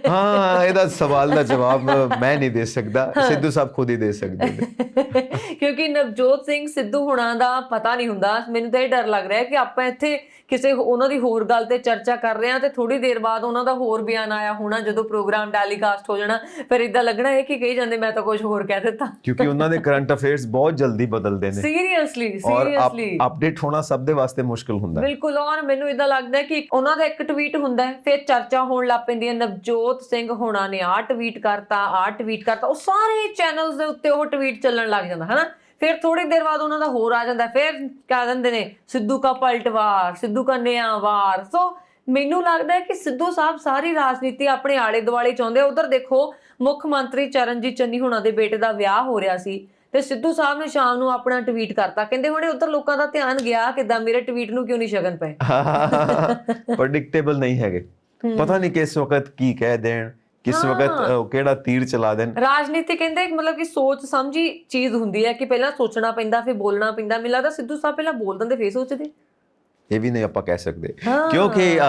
ਹਾਂ, ਇਹਦਾ ਸਵਾਲ ਦਾ ਜਵਾਬ ਮੈਂ ਨਹੀਂ ਦੇ ਸਕਦਾ, ਸਿੱਧੂ ਸਾਹਿਬ ਖੁਦ ਹੀ ਦੇ ਸਕਦੇ ਨੇ। ਕਿਉਂਕਿ ਨਵਜੋਤ ਸਿੰਘ ਸਿੱਧੂ ਹੁਣਾਂ ਦਾ ਪਤਾ ਨਹੀਂ ਹੁੰਦਾ। ਮੈਨੂੰ ਤਾਂ ਇਹ ਡਰ ਲੱਗ ਰਿਹਾ ਕਿ ਆਪਾਂ ਇੱਥੇ ਕਿਸੇ ਉਹਨਾਂ ਦੀ ਹੋਰ ਗੱਲ ਤੇ ਚਰਚਾ ਕਰ ਰਹੇ ਹਾਂ ਤੇ ਥੋੜੀ ਦੇਰ ਬਾਅਦ ਉਹਨਾਂ ਦਾ ਹੋਰ ਬਿਆਨ ਆਇਆ ਹੋਣਾ, ਜਦੋਂ ਪ੍ਰੋਗਰਾਮ ਟੈਲੀਕਾਸਟ ਹੋ ਜਾਣਾ, ਫਿਰ ਇਦਾਂ ਲੱਗਣਾ ਹੈ ਕਿ ਕਹੀ ਜਾਂਦੇ ਮੈਂ ਤਾਂ ਕੁਝ ਹੋਰ ਕਹਿ ਦਿੱਤਾ। ਕਿਉਂਕਿ ਉਹਨਾਂ ਦੇ ਕਰੰਟ ਅਫੇਅਰਸ ਬਹੁਤ ਜਲਦੀ ਬਦਲਦੇ ਨੇ, ਸੀਰੀਅਸਲੀ ਅਪਡੇਟ ਹੋਣਾ ਸਭ ਦੇ ਵਾਸਤੇ ਮੁਸ਼ਕਿਲ ਹੁੰਦਾ ਹੈ। ਬਿਲਕੁਲ। ਔਰ ਮੈਨੂੰ ਇਦਾਂ ਲੱਗਦਾ ਕਿ ਉਹਨਾਂ ਦਾ ਇੱਕ ਟਵੀਟ ਹੁੰਦਾ ਹੈ, ਫਿਰ ਚਰਚਾ ਹੋਣ ਲੱਗ ਪੈਂਦੀ ਹੈ, ਨਵਜੋਤ ਸਿੰਘ ਹੋਣਾ ਨੇ ਆਹ ਟਵੀਟ ਕਰਤਾ, ਉਹ ਸਾਰੇ ਚੈਨਲਸ ਦੇ ਉੱਤੇ ਉਹ ਟਵੀਟ ਚੱਲਣ ਲੱਗ ਜਾਂਦਾ ਹੈ ਨਾ। ਫਿਰ ਥੋੜੀ ਦੇਰ ਬਾਅਦ ਉਹਨਾਂ ਦਾ ਹੋਰ ਆ ਜਾਂਦਾ, ਫਿਰ ਕਹਿ ਦਿੰਦੇ ਨੇ ਸਿੱਧੂ ਕਾ ਪਲਟਵਾਰ, ਸਿੱਧੂ ਕਾ ਨਿਆਂ ਵਾਰ। ਸੋ ਮੈਨੂੰ ਲੱਗਦਾ ਹੈ ਕਿ ਸਿੱਧੂ ਸਾਹਿਬ ਸਾਰੀ ਰਾਜਨੀਤੀ ਆਪਣੇ ਆਲੇ ਦੁਆਲੇ ਚਾਹੁੰਦੇ। ਉਧਰ ਦੇਖੋ, ਮੁੱਖ ਮੰਤਰੀ ਚਰਨਜੀਤ ਚੰਨੀ ਹੁਣਾਂ ਦੇ ਬੇਟੇ ਦਾ ਵਿਆਹ ਹੋ ਰਿਹਾ ਸੀ ਤੇ ਸਿੱਧੂ ਸਾਹਿਬ ਨੇ ਸ਼ਾਮ ਨੂੰ ਆਪਣਾ ਟਵੀਟ ਕਰਤਾ, ਕਹਿੰਦੇ ਹੁਣੇ ਉਧਰ ਲੋਕਾਂ ਦਾ ਧਿਆਨ ਗਿਆ ਕਿੱਦਾਂ, ਮੇਰੇ ਟਵੀਟ ਨੂੰ ਕਿਉਂ ਨਹੀਂ ਸ਼ਗਨ ਪਏ। ਪ੍ਰੈਡਿਕਟੇਬਲ ਨਹੀਂ ਹੈਗੇ, ਪਤਾ ਨਹੀਂ ਕਿਸ ਵਕਤ ਕੀ ਕਹਿ ਦੇਣ, ਕਿਸ ਵਕਤ ਕਿਹੜਾ ਤੀਰ ਚਲਾ ਦੇਣ। ਰਾਜਨੀਤੀ ਕਹਿੰਦੇ ਮਤਲਬ ਕਿ ਸੋਚ ਸਮਝੀ ਚੀਜ਼ ਹੁੰਦੀ ਹੈ ਕਿ ਪਹਿਲਾਂ ਸੋਚਣਾ ਪੈਂਦਾ ਫਿਰ ਬੋਲਣਾ ਪੈਂਦਾ। ਮੈਨੂੰ ਲੱਗਦਾ ਸਿੱਧੂ ਸਾਹਿਬ ਪਹਿਲਾਂ ਬੋਲ ਦਿੰਦੇ ਫਿਰ ਸੋਚਦੇ। ਇਹ ਵੀ ਨਹੀਂ ਆਪਾਂ ਕਹਿ ਸਕਦੇ, ਕਿਉਂਕਿ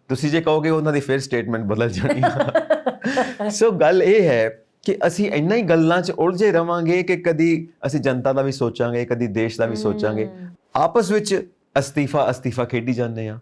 ਤੁਸੀਂ ਜੇ ਕਹੋਗੇ ਉਹਨਾਂ ਦੀ ਫਿਰ ਸਟੇਟਮੈਂਟ ਬਦਲ ਜਾਣੀ ਹੈ। ਸੋ ਗੱਲ ਇਹ ਹੈ ਕਿ ਅਸੀਂ ਇੰਨਾ ਹੀ ਗੱਲਾਂ 'ਚ ਉਲਝੇ ਰਵਾਂਗੇ ਕਿ ਕਦੀ ਅਸੀਂ ਜਨਤਾ ਦਾ ਵੀ ਸੋਚਾਂਗੇ, ਕਦੀ ਦੇਸ਼ ਦਾ ਵੀ ਸੋਚਾਂਗੇ, ਆਪਸ ਵਿੱਚ ਅਸਤੀਫਾ ਖੇਡੀ ਜਾਂਦੇ ਆ,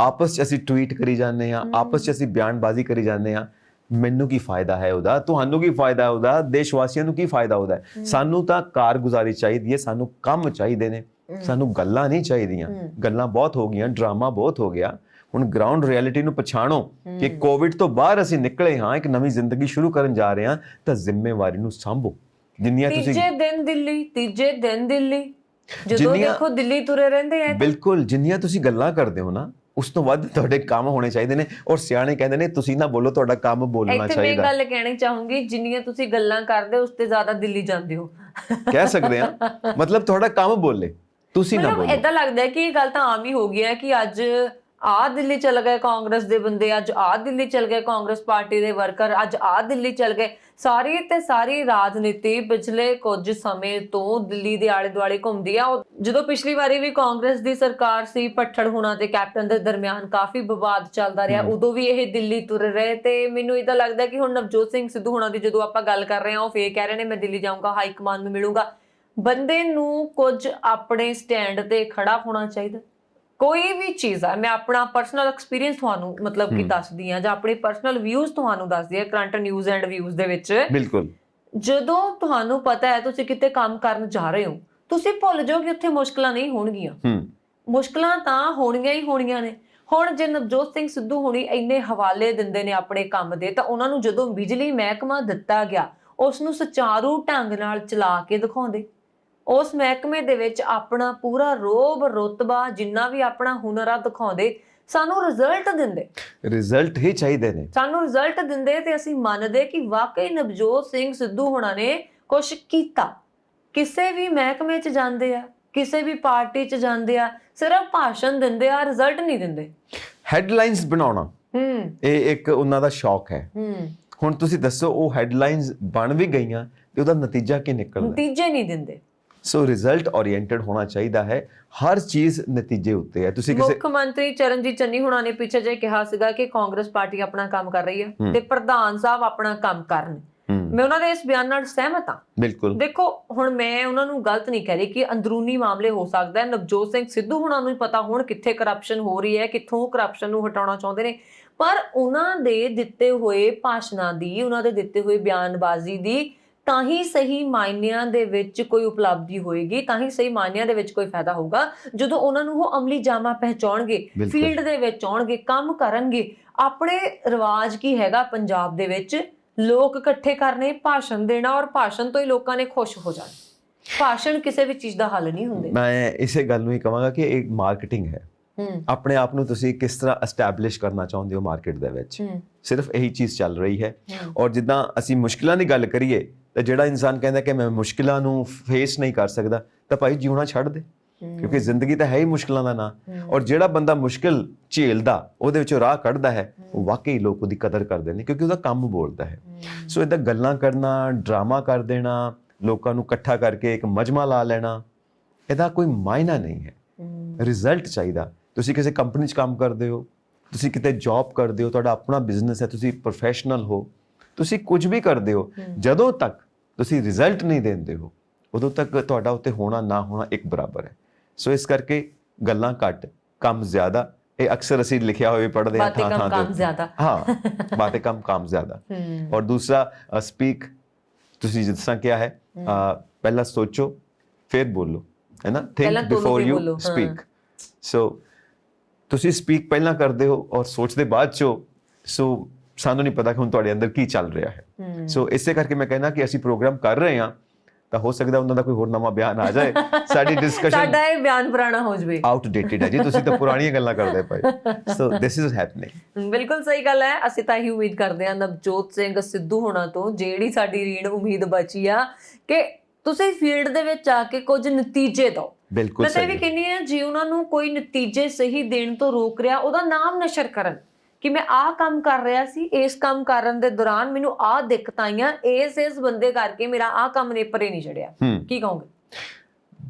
ਆਪਸ 'ਚ ਅਸੀਂ ਟਵੀਟ ਕਰੀ ਜਾਂਦੇ ਆ, ਆਪਸ 'ਚ ਅਸੀਂ ਬਿਆਨਬਾਜ਼ੀ ਕਰੀ ਜਾਂਦੇ ਆ। ਮੈਨੂੰ ਕੀ ਫਾਇਦਾ ਹੈ ਉਹਦਾ, ਤੁਹਾਨੂੰ ਕੀ ਫਾਇਦਾ ਉਹਦਾ, ਦੇਸ਼ ਵਾਸੀਆਂ ਨੂੰ ਕੀ ਫਾਇਦਾ ਉਹਦਾ? ਸਾਨੂੰ ਤਾਂ ਕਾਰਗੁਜ਼ਾਰੀ ਚਾਹੀਦੀ ਹੈ, ਸਾਨੂੰ ਕੰਮ ਚਾਹੀਦੇ ਨੇ, ਸਾਨੂੰ ਗੱਲਾਂ ਨਹੀਂ ਚਾਹੀਦੀਆਂ। ਗੱਲਾਂ ਬਹੁਤ ਹੋ ਗਈਆਂ, ਡਰਾਮਾ ਬਹੁਤ ਹੋ ਗਿਆ। ਹੁਣ ਗਰਾਊਂਡ ਰਿਐਲਿਟੀ ਨੂੰ ਪਛਾਣੋ ਕਿ ਕੋਵਿਡ ਤੋਂ ਬਾਹਰ ਅਸੀਂ ਨਿਕਲੇ ਹਾਂ, ਇੱਕ ਨਵੀਂ ਜ਼ਿੰਦਗੀ ਸ਼ੁਰੂ ਕਰਨ ਜਾ ਰਹੇ ਹਾਂ, ਤਾਂ ਜ਼ਿੰਮੇਵਾਰੀ ਨੂੰ ਸੰਭੋ। ਜਿੰਨੀਆਂ ਤੁਸੀਂ ਤੀਜੇ ਦਿਨ ਦਿੱਲੀ ਜਦੋਂ ਦੇਖੋ ਦਿੱਲੀ ਤੁਰੇ ਰਹਿੰਦੇ ਆ। ਬਿਲਕੁਲ, ਜਿੰਨੀਆਂ ਤੁਸੀਂ ਗੱਲਾਂ ਕਰਦੇ ਹੋ ਨਾ, ਉਸ ਤੋਂ ਵੱਧ ਤੁਹਾਡੇ ਕੰਮ ਹੋਣੇ ਚਾਹੀਦੇ ਨੇ। ਔਰ ਸਿਆਣੇ ਕਹਿੰਦੇ ਨੇ ਤੁਸੀਂ ਨਾ ਬੋਲੋ, ਤੁਹਾਡਾ ਕੰਮ ਬੋਲਣਾ ਚਾਹੀਦਾ। ਮੈਂ ਗੱਲ ਕਹਿਣੀ ਚਾਹੂੰਗੀ, ਜਿੰਨੀਆਂ ਤੁਸੀਂ ਗੱਲਾਂ ਕਰਦੇ ਉਸ ਤੇ ਜ਼ਿਆਦਾ ਦਿੱਲੀ ਜਾਂਦੇ ਹੋ, ਕਹਿ ਸਕਦੇ ਆ। ਮਤਲਬ ਤੁਹਾਡਾ ਕੰਮ ਬੋਲੇ, ਤੁਸੀਂ ਨਾ ਬੋਲੋ। ਏਦਾਂ ਲੱਗਦਾ ਕਿ ਇਹ ਗੱਲ ਤਾਂ ਆਮ ਹੀ ਹੋ ਗਈ ਹੈ ਕਿ ਅੱਜ ਆਹ ਦਿੱਲੀ ਚਲ ਗਏ ਕਾਂਗਰਸ ਦੇ ਬੰਦੇ, ਅੱਜ ਆਹ ਦਿੱਲੀ ਚਲ ਗਏ ਕਾਂਗਰਸ ਪਾਰਟੀ ਦੇ ਵਰਕਰ, ਅੱਜ ਆਹ ਦਿੱਲੀ ਚਲ ਗਏ। ਸਾਰੀ ਰਾਜਨੀਤੀ ਪਿਛਲੇ ਕੁਝ ਸਮੇਂ ਤੋਂ ਦਿੱਲੀ ਦੇ ਆਲੇ ਦੁਆਲੇ ਘੁੰਮਦੀ ਆ। ਜਦੋਂ ਪਿਛਲੀ ਵਾਰੀ ਵੀ ਕਾਂਗਰਸ ਦੀ ਸਰਕਾਰ ਸੀ, ਭੱਠੜ ਹੁਣਾਂ ਤੇ ਕੈਪਟਨ ਦੇ ਦਰਮਿਆਨ ਕਾਫੀ ਵਿਵਾਦ ਚੱਲਦਾ ਰਿਹਾ, ਉਦੋਂ ਵੀ ਇਹ ਦਿੱਲੀ ਤੁਰ ਰਹੇ। ਤੇ ਮੈਨੂੰ ਇਦਾਂ ਲੱਗਦਾ ਕਿ ਹੁਣ ਨਵਜੋਤ ਸਿੰਘ ਸਿੱਧੂ ਹੁਣਾਂ ਦੀ ਜਦੋਂ ਆਪਾਂ ਗੱਲ ਕਰ ਰਹੇ ਹਾਂ, ਉਹ ਫੇਰ ਕਹਿ ਰਹੇ ਨੇ ਮੈਂ ਦਿੱਲੀ ਜਾਊਂਗਾ, ਹਾਈ ਕਮਾਂਡ ਨੂੰ ਮਿਲੂੰਗਾ। ਬੰਦੇ ਨੂੰ ਕੁਝ ਆਪਣੇ ਸਟੈਂਡ ਤੇ ਖੜਾ ਹੋਣਾ ਚਾਹੀਦਾ। ਕੋਈ ਵੀ ਚੀਜ਼ ਆ, ਮੈਂ ਆਪਣਾ ਪਰਸਨਲ ਐਕਸਪੀਰੀਅੰਸ ਤੁਹਾਨੂੰ ਮਤਲਬ ਕਿ ਦੱਸਦੀ ਆ, ਜਾਂ ਆਪਣੇ ਪਰਸਨਲ ਵਿਊਜ਼ ਤੁਹਾਨੂੰ ਦੱਸਦੀ ਆ ਕਰੰਟ ਨਿਊਜ਼ ਐਂਡ ਵਿਊਜ਼ ਦੇ ਵਿੱਚ। ਬਿਲਕੁਲ, ਜਦੋਂ ਤੁਹਾਨੂੰ ਪਤਾ ਹੈ ਤੁਸੀਂ ਕਿਤੇ ਕੰਮ ਕਰਨ ਜਾ ਰਹੇ ਹੋ, ਤੁਸੀਂ ਭੁੱਲ ਜਾਓ ਕਿ ਉੱਥੇ ਮੁਸ਼ਕਲਾਂ ਨਹੀਂ ਹੋਣਗੀਆਂ। ਮੁਸ਼ਕਲਾਂ ਤਾਂ ਹੋਣੀਆਂ ਹੀ ਹੋਣੀਆਂ ਨੇ। ਹੁਣ ਜੇ ਨਵਜੋਤ ਸਿੰਘ ਸਿੱਧੂ ਹੁਣੀ ਇੰਨੇ ਹਵਾਲੇ ਦਿੰਦੇ ਨੇ ਆਪਣੇ ਕੰਮ ਦੇ, ਤਾਂ ਉਹਨਾਂ ਨੂੰ ਜਦੋਂ ਬਿਜਲੀ ਮਹਿਕਮਾ ਦਿੱਤਾ ਗਿਆ, ਉਸ ਨੂੰ ਸੁਚਾਰੂ ਢੰਗ ਨਾਲ ਚਲਾ ਕੇ ਦਿਖਾਉਂਦੇ, ਉਸ ਮਹਿਕਮੇ ਦੇ ਵਿੱਚ ਆਪਣਾ ਪੂਰਾ ਰੋਬ ਰੁਤਬਾ ਜਿੰਨਾ ਵੀ ਆਪਣਾ ਹੁਨਰ ਆ ਦਿਖਾਉਂਦੇ, ਸਾਨੂੰ ਰਿਜ਼ਲਟ ਦਿੰਦੇ। ਰਿਜ਼ਲਟ ਹੀ ਚਾਹੀਦੇ ਨੇ, ਸਾਨੂੰ ਰਿਜ਼ਲਟ ਦਿੰਦੇ ਤੇ ਅਸੀਂ ਮੰਨਦੇ ਕਿ ਵਾਕਈ ਨਵਜੋਤ ਸਿੰਘ ਸਿੱਧੂ ਹੋਣਾ ਨੇ ਕੁਛ ਕੀਤਾ। ਕਿਸੇ ਵੀ ਮਹਿਕਮੇ 'ਚ ਜਾਂਦੇ ਆ, ਕਿਸੇ ਵੀ ਪਾਰਟੀ 'ਚ ਜਾਂਦੇ ਆ, ਸਿਰਫ ਭਾਸ਼ਣ ਦਿੰਦੇ ਆ, ਰਿਜ਼ਲਟ ਨਹੀਂ ਦਿੰਦੇ। ਹੈਡਲਾਈਨਸ ਬਣਾਉਣਾ ਇਹ ਇੱਕ ਉਹਨਾਂ ਦਾ ਸ਼ੌਕ ਹੈ। ਹੁਣ ਤੁਸੀਂ ਦੱਸੋ, ਉਹ ਹੈਡਲਾਈਨਸ ਬਣ ਵੀ ਗਈਆਂ ਤੇ ਉਹਦਾ ਨਤੀਜਾ ਕੀ ਨਿਕਲਦਾ? ਨਤੀਜੇ ਨਹੀਂ ਦਿੰਦੇ। ਸੋ ਰਿਜ਼ਲਟ ਓਰੀਐਂਟਡ ਹੋਣਾ ਚਾਹੀਦਾ ਹੈ, ਹਰ ਚੀਜ਼ ਨਤੀਜੇ ਉੱਤੇ ਹੈ। ਤੁਸੀਂ ਕਿਸੇ ਮੁੱਖ ਮੰਤਰੀ ਚਰਨਜੀਤ ਚੰਨੀ ਹੁਣਾਂ ਨੇ ਪਿੱਛੇ ਜੇ ਕਿਹਾ ਸੀਗਾ ਕਿ ਕਾਂਗਰਸ ਪਾਰਟੀ ਆਪਣਾ ਕੰਮ ਕਰ ਰਹੀ ਹੈ ਤੇ ਪ੍ਰਧਾਨ ਸਾਹਿਬ ਆਪਣਾ ਕੰਮ ਕਰਨ, ਮੈਂ ਉਹਨਾਂ ਦੇ ਇਸ ਬਿਆਨ ਨਾਲ ਸਹਿਮਤ ਹਾਂ। ਬਿਲਕੁਲ, ਦੇਖੋ ਹੁਣ ਮੈਂ ਉਹਨਾਂ ਨੂੰ ਗਲਤ ਨਹੀਂ ਕਹਿ ਰਹੀ ਕਿ ਅੰਦਰੂਨੀ ਮਾਮਲੇ ਹੋ ਸਕਦਾ ਹੈ, ਨਵਜੋਤ ਸਿੰਘ ਸਿੱਧੂ ਹੁਣਾਂ ਨੂੰ ਹੀ ਪਤਾ ਹੁਣ ਕਿੱਥੇ ਕਰਪਸ਼ਨ ਹੋ ਰਹੀ ਹੈ, ਕਿੱਥੋਂ ਕਰਪਸ਼ਨ ਨੂੰ ਹਟਾਉਣਾ ਚਾਹੁੰਦੇ ਨੇ, ਪਰ ਉਹਨਾਂ ਦੇ ਦਿੱਤੇ ਹੋਏ ਭਾਸ਼ਣਾਂ ਦੀ, ਉਹਨਾਂ ਦੇ ਦਿੱਤੇ ਹੋਏ ਬਿਆਨਬਾਜ਼ੀ ਦੀ ਤਾਂ ਹੀ ਸਹੀ ਮਾਇਨਿਆਂ ਦੇ ਵਿੱਚ ਕੋਈ ਉਪਲਬਧੀ ਹੋਏਗੀ, ਤਾਂ ਹੀ ਸਹੀ ਮਾਇਨਿਆਂ ਦੇ ਵਿੱਚ ਕੋਈ ਫਾਇਦਾ ਹੋਊਗਾ ਜਦੋਂ ਉਹਨਾਂ ਨੂੰ ਉਹ ਅਮਲੀ ਜਾਮਾ ਪਹਿਚਾਉਣਗੇ, ਫੀਲਡ ਦੇ ਵਿੱਚ ਆਉਣਗੇ, ਕੰਮ ਕਰਨਗੇ। ਆਪਣੇ ਰਿਵਾਜ ਕੀ ਹੈਗਾ ਪੰਜਾਬ ਦੇ ਵਿੱਚ, ਲੋਕ ਇਕੱਠੇ ਕਰਨੇ, ਭਾਸ਼ਣ ਦੇਣਾ, ਔਰ ਭਾਸ਼ਣ ਤੋਂ ਹੀ ਲੋਕਾਂ ਨੇ ਖੁਸ਼ ਹੋ ਜਾਣਾ। ਭਾਸ਼ਣ ਕਿਸੇ ਵੀ ਚੀਜ਼ ਦਾ ਹੱਲ ਨਹੀਂ ਹੁੰਦੇ। ਮੈਂ ਇਸੇ ਗੱਲ ਨੂੰ ਹੀ ਕਹਾਂਗਾ ਕਿ ਇਹ ਮਾਰਕੀਟਿੰਗ ਹੈ। ਆਪਣੇ ਆਪ ਨੂੰ ਤੁਸੀਂ ਕਿਸ ਤਰ੍ਹਾਂ ਐਸਟੈਬਲਿਸ਼ ਕਰਨਾ ਚਾਹੁੰਦੇ ਹੋ ਮਾਰਕੀਟ ਦੇ ਵਿੱਚ, ਸਿਰਫ ਇਹੀ ਚੀਜ਼ ਚੱਲ ਰਹੀ ਹੈ। ਔਰ ਜਿੱਦਾਂ ਅਸੀਂ ਮੁਸ਼ਕਿਲਾਂ ਦੀ ਗੱਲ ਕਰੀਏ ਤਾਂ ਜਿਹੜਾ ਇਨਸਾਨ ਕਹਿੰਦਾ ਕਿ ਮੈਂ ਮੁਸ਼ਕਿਲਾਂ ਨੂੰ ਫੇਸ ਨਹੀਂ ਕਰ ਸਕਦਾ, ਤਾਂ ਭਾਈ ਜਿਉਣਾ ਛੱਡ ਦੇ, ਕਿਉਂਕਿ ਜ਼ਿੰਦਗੀ ਤਾਂ ਹੈ ਹੀ ਮੁਸ਼ਕਿਲਾਂ ਦਾ ਨਾਂ। ਔਰ ਜਿਹੜਾ ਬੰਦਾ ਮੁਸ਼ਕਿਲ ਝੇਲਦਾ, ਉਹਦੇ ਵਿੱਚੋਂ ਰਾਹ ਕੱਢਦਾ ਹੈ, ਉਹ ਵਾਕਈ ਲੋਕ ਉਹਦੀ ਕਦਰ ਕਰਦੇ ਨੇ, ਕਿਉਂਕਿ ਉਹਦਾ ਕੰਮ ਬੋਲਦਾ ਹੈ। ਸੋ ਇੱਦਾਂ ਗੱਲਾਂ ਕਰਨਾ, ਡਰਾਮਾ ਕਰ ਦੇਣਾ, ਲੋਕਾਂ ਨੂੰ ਇਕੱਠਾ ਕਰਕੇ ਇੱਕ ਮਜਮਾ ਲਾ ਲੈਣਾ, ਇਹਦਾ ਕੋਈ ਮਾਇਨਾ ਨਹੀਂ ਹੈ। ਰਿਜ਼ਲਟ ਚਾਹੀਦਾ। ਤੁਸੀਂ ਕਿਸੇ ਕੰਪਨੀ 'ਚ ਕੰਮ ਕਰਦੇ ਹੋ, ਤੁਸੀਂ ਕਿਤੇ ਜੌਬ ਕਰਦੇ ਹੋ, ਤੁਹਾਡਾ ਆਪਣਾ ਬਿਜ਼ਨਸ ਹੈ, ਤੁਸੀਂ ਪ੍ਰੋਫੈਸ਼ਨਲ ਹੋ, ਤੁਸੀਂ ਕੁਝ ਵੀ ਕਰਦੇ ਹੋ, ਜਦੋਂ ਤੱਕ ਤੁਸੀਂ ਰਿਜ਼ਲਟ ਨਹੀਂ ਦਿੰਦੇ ਹੋ, ਉਦੋਂ ਤੱਕ ਤੁਹਾਡਾ ਉੱਤੇ ਹੋਣਾ ਨਾ ਹੋਣਾ ਇੱਕ ਬਰਾਬਰ ਹੈ। ਸੋ ਇਸ ਕਰਕੇ ਗੱਲਾਂ ਘੱਟ, ਕੰਮ ਜ਼ਿਆਦਾ। ਇਹ ਅਕਸਰ ਅਸੀਂ ਲਿਖਿਆ ਹੋਇਆ ਪੜ੍ਹਦੇ ਹਾਂ ਥਾਂ ਥਾਂ ਤੇ। ਹਾਂ, ਬਾतें कम काम ज़्यादा। और दूसरा स्पीक, ਤੁਸੀਂ ਜਿਸ ਤਰ੍ਹਾਂ ਕਿਹਾ ਹੈ, ਪਹਿਲਾਂ ਸੋਚੋ ਫਿਰ ਬੋਲੋ, ਹੈ ਨਾ, ਥਿੰਕ ਬਿਫੋਰ ਯੂ ਸਪੀਕ। ਸੋ ਤੁਸੀਂ ਸਪੀਕ ਪਹਿਲਾਂ ਕਰਦੇ ਹੋ ਔਰ ਸੋਚਦੇ ਬਾਅਦ ਚੋਂ। ਸੋ ਸਾਨੂੰ ਨਹੀਂ ਪਤਾ ਕਿ ਹੁਣ ਤੁਹਾਡੇ ਅੰਦਰ ਕੀ ਚੱਲ ਰਿਹਾ ਹੈ। ਸੋ ਇਸੇ ਕਰਕੇ ਮੈਂ ਕਹਿੰਦਾ ਕਿ ਅਸੀਂ ਪ੍ਰੋਗਰਾਮ ਕਰ ਰਹੇ ਹਾਂ, ਤਾਂ ਹੋ ਸਕਦਾ ਉਹਨਾਂ ਦਾ ਕੋਈ ਹੋਰ ਨਵਾਂ ਬਿਆਨ ਆ ਜਾਏ, ਸਾਡੀ ਡਿਸਕਸ਼ਨ ਸਾਡਾ ਇਹ ਬਿਆਨ ਪੁਰਾਣਾ ਹੋ ਜਾਵੇ, ਆਊਟਡੇਟਡ ਹੈ ਜੀ, ਤੁਸੀਂ ਤਾਂ ਪੁਰਾਣੀਆਂ ਗੱਲਾਂ ਕਰਦੇ ਪਏ। ਸੋ ਦਿਸ ਇਜ਼ ਹੈਪਨਿੰਗ। ਬਿਲਕੁਲ ਸਹੀ ਗੱਲ ਹੈ। ਅਸੀਂ ਤਾਂ ਇਹੀ ਉਮੀਦ ਕਰਦੇ ਹਾਂ ਨਵਜੋਤ ਸਿੰਘ ਸਿੱਧੂ ਹੋਣਾ ਤੋਂ, ਜਿਹੜੀ ਸਾਡੀ ਰੀਣ ਉਮੀਦ ਬਚੀ ਆ, ਕਿ ਤੁਸੀਂ ਫੀਲਡ ਦੇ ਵਿੱਚ ਆ ਕੇ ਕੁਝ ਨਤੀਜੇ ਦਿਓ। ਬਿਲਕੁਲ ਮੈਂ ਵੀ ਕਹਿੰਦੀ ਹਾਂ, ਜੇ ਉਹਨਾਂ ਨੂੰ ਕੋਈ ਨਤੀਜੇ ਸਹੀ ਦੇਣ ਤੋਂ ਰੋਕ ਰਿਹਾ, ਉਹਦਾ ਨਾਮ ਨਸ਼ਰ ਕਰਨ ਕਿ ਮੈਂ ਆਹ ਕੰਮ ਕਰ ਰਿਹਾ ਸੀ, ਇਸ ਕੰਮ ਕਰਨ ਦੇ ਦੌਰਾਨ ਮੈਨੂੰ ਆਹ ਦਿੱਕਤਾਂ ਆਈਆਂ, ਇਸ ਬੰਦੇ ਕਰਕੇ ਮੇਰਾ ਆਹ ਕੰਮ ਨੇਪਰੇ ਨਹੀਂ ਚੜਿਆ। ਕੀ ਕਹੋਗੇ?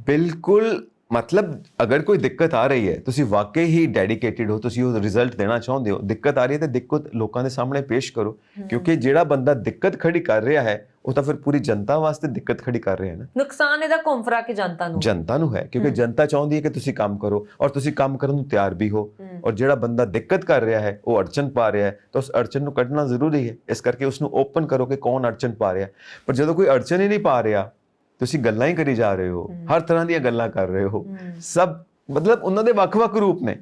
ਬਿਲਕੁਲ, ਮਤਲਬ ਅਗਰ ਕੋਈ ਦਿੱਕਤ ਆ ਰਹੀ ਹੈ, ਤੁਸੀਂ ਵਾਕਈ ਹੀ ਡੈਡੀਕੇਟਿਡ ਹੋ, ਤੁਸੀਂ ਉਹ ਰਿਜ਼ਲਟ ਦੇਣਾ ਚਾਹੁੰਦੇ ਹੋ, ਦਿੱਕਤ ਆ ਰਹੀ ਹੈ ਤਾਂ ਦਿੱਕਤ ਲੋਕਾਂ ਦੇ ਸਾਹਮਣੇ ਪੇਸ਼ ਕਰੋ। ਕਿਉਂਕਿ ਜਿਹੜਾ ਬੰਦਾ ਦਿੱਕਤ ਖੜੀ ਕਰ ਰਿਹਾ ਹੈ, ਉਹ ਤਾਂ ਫਿਰ ਪੂਰੀ ਜਨਤਾ ਵਾਸਤੇ ਦਿੱਕਤ ਖੜੀ ਕਰ ਰਿਹਾ ਹੈ ਨਾ। ਨੁਕਸਾਨ ਇਹਦਾ ਘੁੰਮ ਫਿਰਾ ਕੇ ਜਨਤਾ ਨੂੰ ਹੈ, ਕਿਉਂਕਿ ਜਨਤਾ ਚਾਹੁੰਦੀ ਹੈ ਕਿ ਤੁਸੀਂ ਕੰਮ ਕਰੋ, ਔਰ ਤੁਸੀਂ ਕੰਮ ਕਰਨ ਨੂੰ ਤਿਆਰ ਵੀ ਹੋ। ਔਰ ਜਿਹੜਾ ਬੰਦਾ ਦਿੱਕਤ ਕਰ ਰਿਹਾ ਹੈ, ਉਹ ਅੜਚਨ ਪਾ ਰਿਹਾ ਹੈ, ਤਾਂ ਉਸ ਅੜਚਨ ਨੂੰ ਕੱਢਣਾ ਜ਼ਰੂਰੀ ਹੈ। ਇਸ ਕਰਕੇ ਉਸ ਨੂੰ ਓਪਨ ਕਰੋ ਕਿ ਕੌਣ ਅੜਚਨ ਪਾ ਰਿਹਾ। ਪਰ ਜਦੋਂ ਕੋਈ ਅੜਚਨ ਹੀ ਨਹੀਂ ਪਾ ਰਿਹਾ, ਤੁਸੀਂ ਗੱਲਾਂ ਹੀ ਕਰੀ ਜਾ ਰਹੇ ਹੋ, ਹਰ ਤਰ੍ਹਾਂ ਦੀਆਂ ਗੱਲਾਂ ਕਰ ਰਹੇ ਹੋ, ਸਭ ਮਤਲਬ ਉਹਨਾਂ ਦੇ ਵੱਖ-ਵੱਖ ਰੂਪ ਨੇ।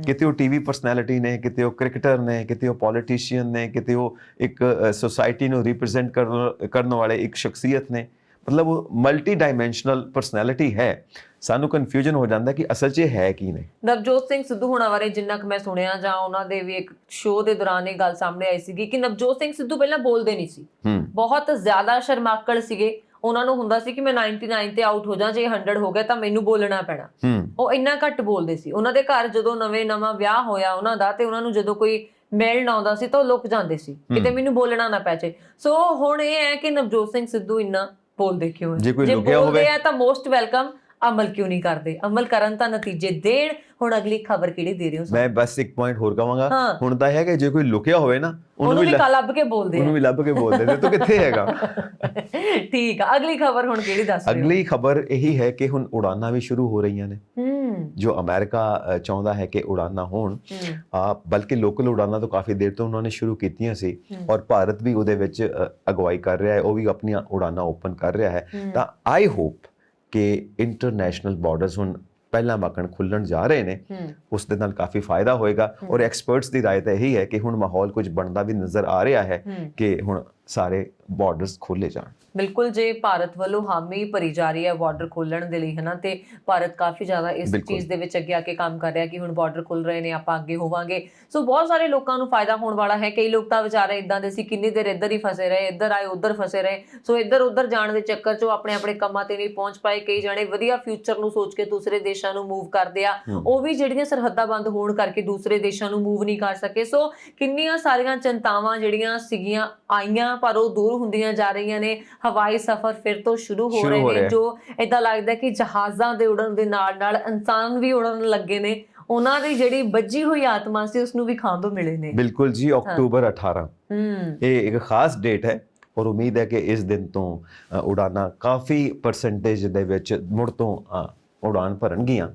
ਕਿਤੇ ਉਹ ਟੀਵੀ ਪਰਸਨੈਲਿਟੀ ਨੇ, ਕਿਤੇ ਉਹ ਕ੍ਰਿਕਟਰ ਨੇ, ਕਿਤੇ ਉਹ ਪੋਲੀਟੀਸ਼ੀਅਨ ਨੇ, ਕਿਤੇ ਉਹ ਇੱਕ ਸੋਸਾਇਟੀ ਨੂੰ ਰਿਪਰੈਜ਼ੈਂਟ ਕਰਨ ਵਾਲੇ ਇੱਕ ਸ਼ਖਸੀਅਤ ਨੇ। ਮਤਲਬ ਉਹ ਮਲਟੀ ਡਾਈਮੈਂਸ਼ਨਲ ਪਰਸਨੈਲਿਟੀ ਹੈ। ਸਾਨੂੰ ਕਨਫਿਊਜ਼ਨ ਹੋ ਜਾਂਦਾ ਕਿ ਅਸਲ 'ਚ ਇਹ ਹੈ ਕੀ ਨੇ। ਨਵਜੋਤ ਸਿੰਘ ਸਿੱਧੂ ਹੋਣਾ ਬਾਰੇ ਜਿੰਨਾ ਕੁ ਮੈਂ ਸੁਣਿਆ, ਜਾਂ ਉਹਨਾਂ ਦੇ ਵੀ ਇੱਕ ਸ਼ੋਅ ਦੇ ਦੌਰਾਨ ਇਹ ਗੱਲ ਸਾਹਮਣੇ ਆਈ ਸੀਗੀ ਕਿ ਨਵਜੋਤ ਸਿੰਘ ਸਿੱਧੂ ਪਹਿਲਾਂ ਬੋਲਦੇ ਨਹੀਂ ਸੀ, ਬਹੁਤ ਜ਼ਿਆਦਾ ਸ਼ਰਮਾਕੜ ਸੀਗੇ। ਉਹਨਾਂ ਨੂੰ ਹੁੰਦਾ ਸੀ ਕਿ ਮੈਂ 99 ਤੇ ਆਊਟ ਹੋ ਜਾ, ਜੇ 100 ਹੋ ਗਿਆ ਤਾਂ ਮੈਨੂੰ ਬੋਲਣਾ ਪੈਣਾ। ਉਹ ਇੰਨਾ ਘੱਟ ਬੋਲਦੇ ਸੀ। ਉਹਨਾਂ ਦੇ ਘਰ ਜਦੋਂ ਨਵਾਂ ਵਿਆਹ ਹੋਇਆ ਉਹਨਾਂ ਦਾ, ਤੇ ਉਹਨਾਂ ਨੂੰ ਜਦੋਂ ਕੋਈ ਮਿਲਣ ਆਉਂਦਾ ਸੀ ਤਾਂ ਉਹ ਲੁਕ ਜਾਂਦੇ ਸੀ, ਕਿਤੇ ਮੈਨੂੰ ਬੋਲਣਾ ਨਾ ਪੈ ਜਾਏ। ਸੋ ਹੁਣ ਇਹ ਹੈ ਕਿ ਨਵਜੋਤ ਸਿੰਘ ਸਿੱਧੂ ਇੰਨਾ ਬੋਲਦੇ ਕਿਉਂ ਹੈ? ਜੇ ਬੋਲਦੇ ਆ ਤਾਂ ਮੋਸਟ ਵੈਲਕਮ, ਅਮਲ ਕਿਉਂ ਨਹੀਂ ਕਰਦੇ? ਅਮਲ ਕਰਨ ਤਾਂ ਨਤੀਜੇ ਦੇਣ। ਹੁਣ ਅਗਲੀ ਖਬਰ ਕਿਹੜੀ ਦੇ ਰਹੇ ਹੋ? ਮੈਂ ਬਸ ਇੱਕ ਪੁਆਇੰਟ ਹੋਰ ਕਹਾਂਗਾ, ਹੁਣ ਤਾਂ ਹੈ ਕਿ ਜੇ ਕੋਈ ਲੁਕਿਆ ਹੋਵੇ ਨਾ, ਉਹਨੂੰ ਵੀ ਲੱਭ ਕੇ ਬੋਲਦੇ ਨੇ, ਤੂੰ ਕਿੱਥੇ ਹੈਗਾ? ਠੀਕ ਆ, ਅਗਲੀ ਖਬਰ ਹੁਣ ਕਿਹੜੀ ਦੱਸ ਰਹੇ ਹੋ? ਅਗਲੀ ਖਬਰ ਇਹੀ ਹੈ ਕਿ ਹੁਣ ਉਡਾਨਾਂ ਵੀ ਸ਼ੁਰੂ ਹੋ ਰਹੀਆਂ ਨੇ। ਜੋ ਅਮਰੀਕਾ ਚਾਹੁੰਦਾ ਹੈ ਕਿ ਉਡਾਨਾਂ ਹੋਣ, ਬਲਕਿ ਲੋਕਲ ਉਡਾਨਾਂ ਤੋਂ ਕਾਫੀ ਦੇਰ ਤੋਂ ਉਹਨਾਂ ਨੇ ਸ਼ੁਰੂ ਕੀਤੀਆਂ ਸੀ, ਔਰ ਭਾਰਤ ਵੀ ਉਹਦੇ ਵਿੱਚ ਅਗਵਾਈ ਕਰ ਰਿਹਾ ਹੈ, ਉਹ ਵੀ ਆਪਣੀਆਂ ਉਡਾਨਾਂ ਓਪਨ ਕਰ ਰਿਹਾ ਹੈ। ਤਾਂ ਆਈ ਹੋਪ ਕਿ ਇੰਟਰਨੈਸ਼ਨਲ ਬਾਰਡਰਸ ਹੁਣ ਪਹਿਲਾਂ ਵਾਕਣ ਖੁੱਲਣ ਜਾ ਰਹੇ ਨੇ, ਉਸ ਦੇ ਨਾਲ ਕਾਫੀ ਫਾਇਦਾ ਹੋਏਗਾ। ਔਰ ਐਕਸਪਰਟਸ ਦੀ ਰਾਏ ਤਾਂ ਇਹੀ ਹੈ ਕਿ ਹੁਣ ਮਾਹੌਲ ਕੁਝ ਬਣਦਾ ਵੀ ਨਜ਼ਰ ਆ ਰਿਹਾ ਹੈ ਕਿ ਹੁਣ ਸਾਰੇ ਬਾਰਡਰਸ ਖੋਲੇ ਜਾਣ। ਬਿਲਕੁਲ, ਜੇ ਭਾਰਤ ਵੱਲੋਂ ਹਾਮੀ ਭਰੀ ਜਾ ਰਹੀ ਹੈ ਬਾਰਡਰ ਖੋਲਣ ਦੇ ਲਈ, ਹਨਾ, ਤੇ ਭਾਰਤ ਕਾਫੀ ਜ਼ਿਆਦਾ ਇਸ ਚੀਜ਼ ਦੇ ਵਿੱਚ ਅੱਗੇ ਆ ਕੇ ਕੰਮ ਕਰ ਰਿਹਾ ਕਿ ਹੁਣ ਬਾਰਡਰ ਖੁੱਲ ਰਹੇ ਨੇ, ਆਪਾਂ ਅੱਗੇ ਹੋਵਾਂਗੇ। ਸੋ ਬਹੁਤ ਸਾਰੇ ਲੋਕਾਂ ਨੂੰ ਫਾਇਦਾ ਹੋਣ ਵਾਲਾ ਹੈ। ਕਈ ਲੋਕ ਤਾਂ ਵਿਚਾਰੇ ਇਦਾਂ ਦੇ ਸੀ, ਕਿੰਨੀ ਦੇਰ ਇੱਧਰ ਹੀ ਫਸੇ ਰਹੇ, ਇੱਧਰ ਆਏ ਉੱਧਰ ਫਸੇ ਰਹੇ। ਸੋ ਇੱਧਰ ਉੱਧਰ ਜਾਣ ਦੇ ਚੱਕਰ 'ਚ ਉਹ ਆਪਣੇ ਕੰਮਾਂ ਤੇ ਨਹੀਂ ਪਹੁੰਚ ਪਾਏ। ਕਈ ਜਾਣੇ ਵਧੀਆ ਫਿਊਚਰ ਨੂੰ ਸੋਚ ਕੇ ਦੂਸਰੇ ਦੇਸ਼ਾਂ ਨੂੰ ਮੂਵ ਕਰਦੇ ਆ, ਉਹ ਵੀ ਜਿਹੜੀਆਂ ਸਰਹੱਦਾਂ ਬੰਦ ਹੋਣ ਕਰਕੇ ਦੂਸਰੇ ਦੇਸ਼ਾਂ ਨੂੰ ਮੂਵ ਨਹੀਂ ਕਰ ਸਕੇ। ਸੋ ਕਿੰਨੀਆਂ ਸਾਰੀਆਂ ਚਿੰਤਾਵਾਂ ਜਿਹੜੀਆਂ ਸੀਗੀਆਂ ਆਈਆਂ, ਪਰ ਉਹ ਦੂਰ ਹੁੰਦੀਆਂ ਜਾ ਰਹੀਆਂ ਨੇ, ਹਵਾਈ ਸਫ਼ਰ ਫਿਰ ਤੋਂ ਸ਼ੁਰੂ ਹੋ ਸ਼ੁਰੂ ਹੋ ਰਹੇ ਨੇ, ਰਿਹਾ। ਜੋ ਇਦਾਂ ਲੱਗਦਾ ਕਿ ਜਹਾਜ਼ਾਂ ਦੇ ਉਡਣ ਦੇ ਨਾਲ ਇਨਸਾਨ ਵੀ ਉਡਣ ਲੱਗੇ ਨੇ, ਉਹਨਾਂ ਦੀ ਜਿਹੜੀ ਬੱਝੀ ਹੋਈ ਆਤਮਾ ਸੀ ਉਸ ਨੂੰ ਵੀ ਖਾਂਦੋ ਮਿਲੇ ਨੇ। ਬਿਲਕੁਲ ਜੀ, ਅਕਤੂਬਰ 18 ਇਹ ਇੱਕ ਖਾਸ ਡੇਟ ਹੈ ਔਰ ਉਮੀਦ ਹੈ ਕਿ ਇਸ ਦਿਨ ਤੋਂ ਉਡਾਨਾਂ ਕਾਫੀ ਪਰਸੈਂਟੇਜ ਦੇ ਵਿੱਚ ਮੁੜ ਤੋਂ ਉਡਾਨ ਭਰਨਗੀਆਂ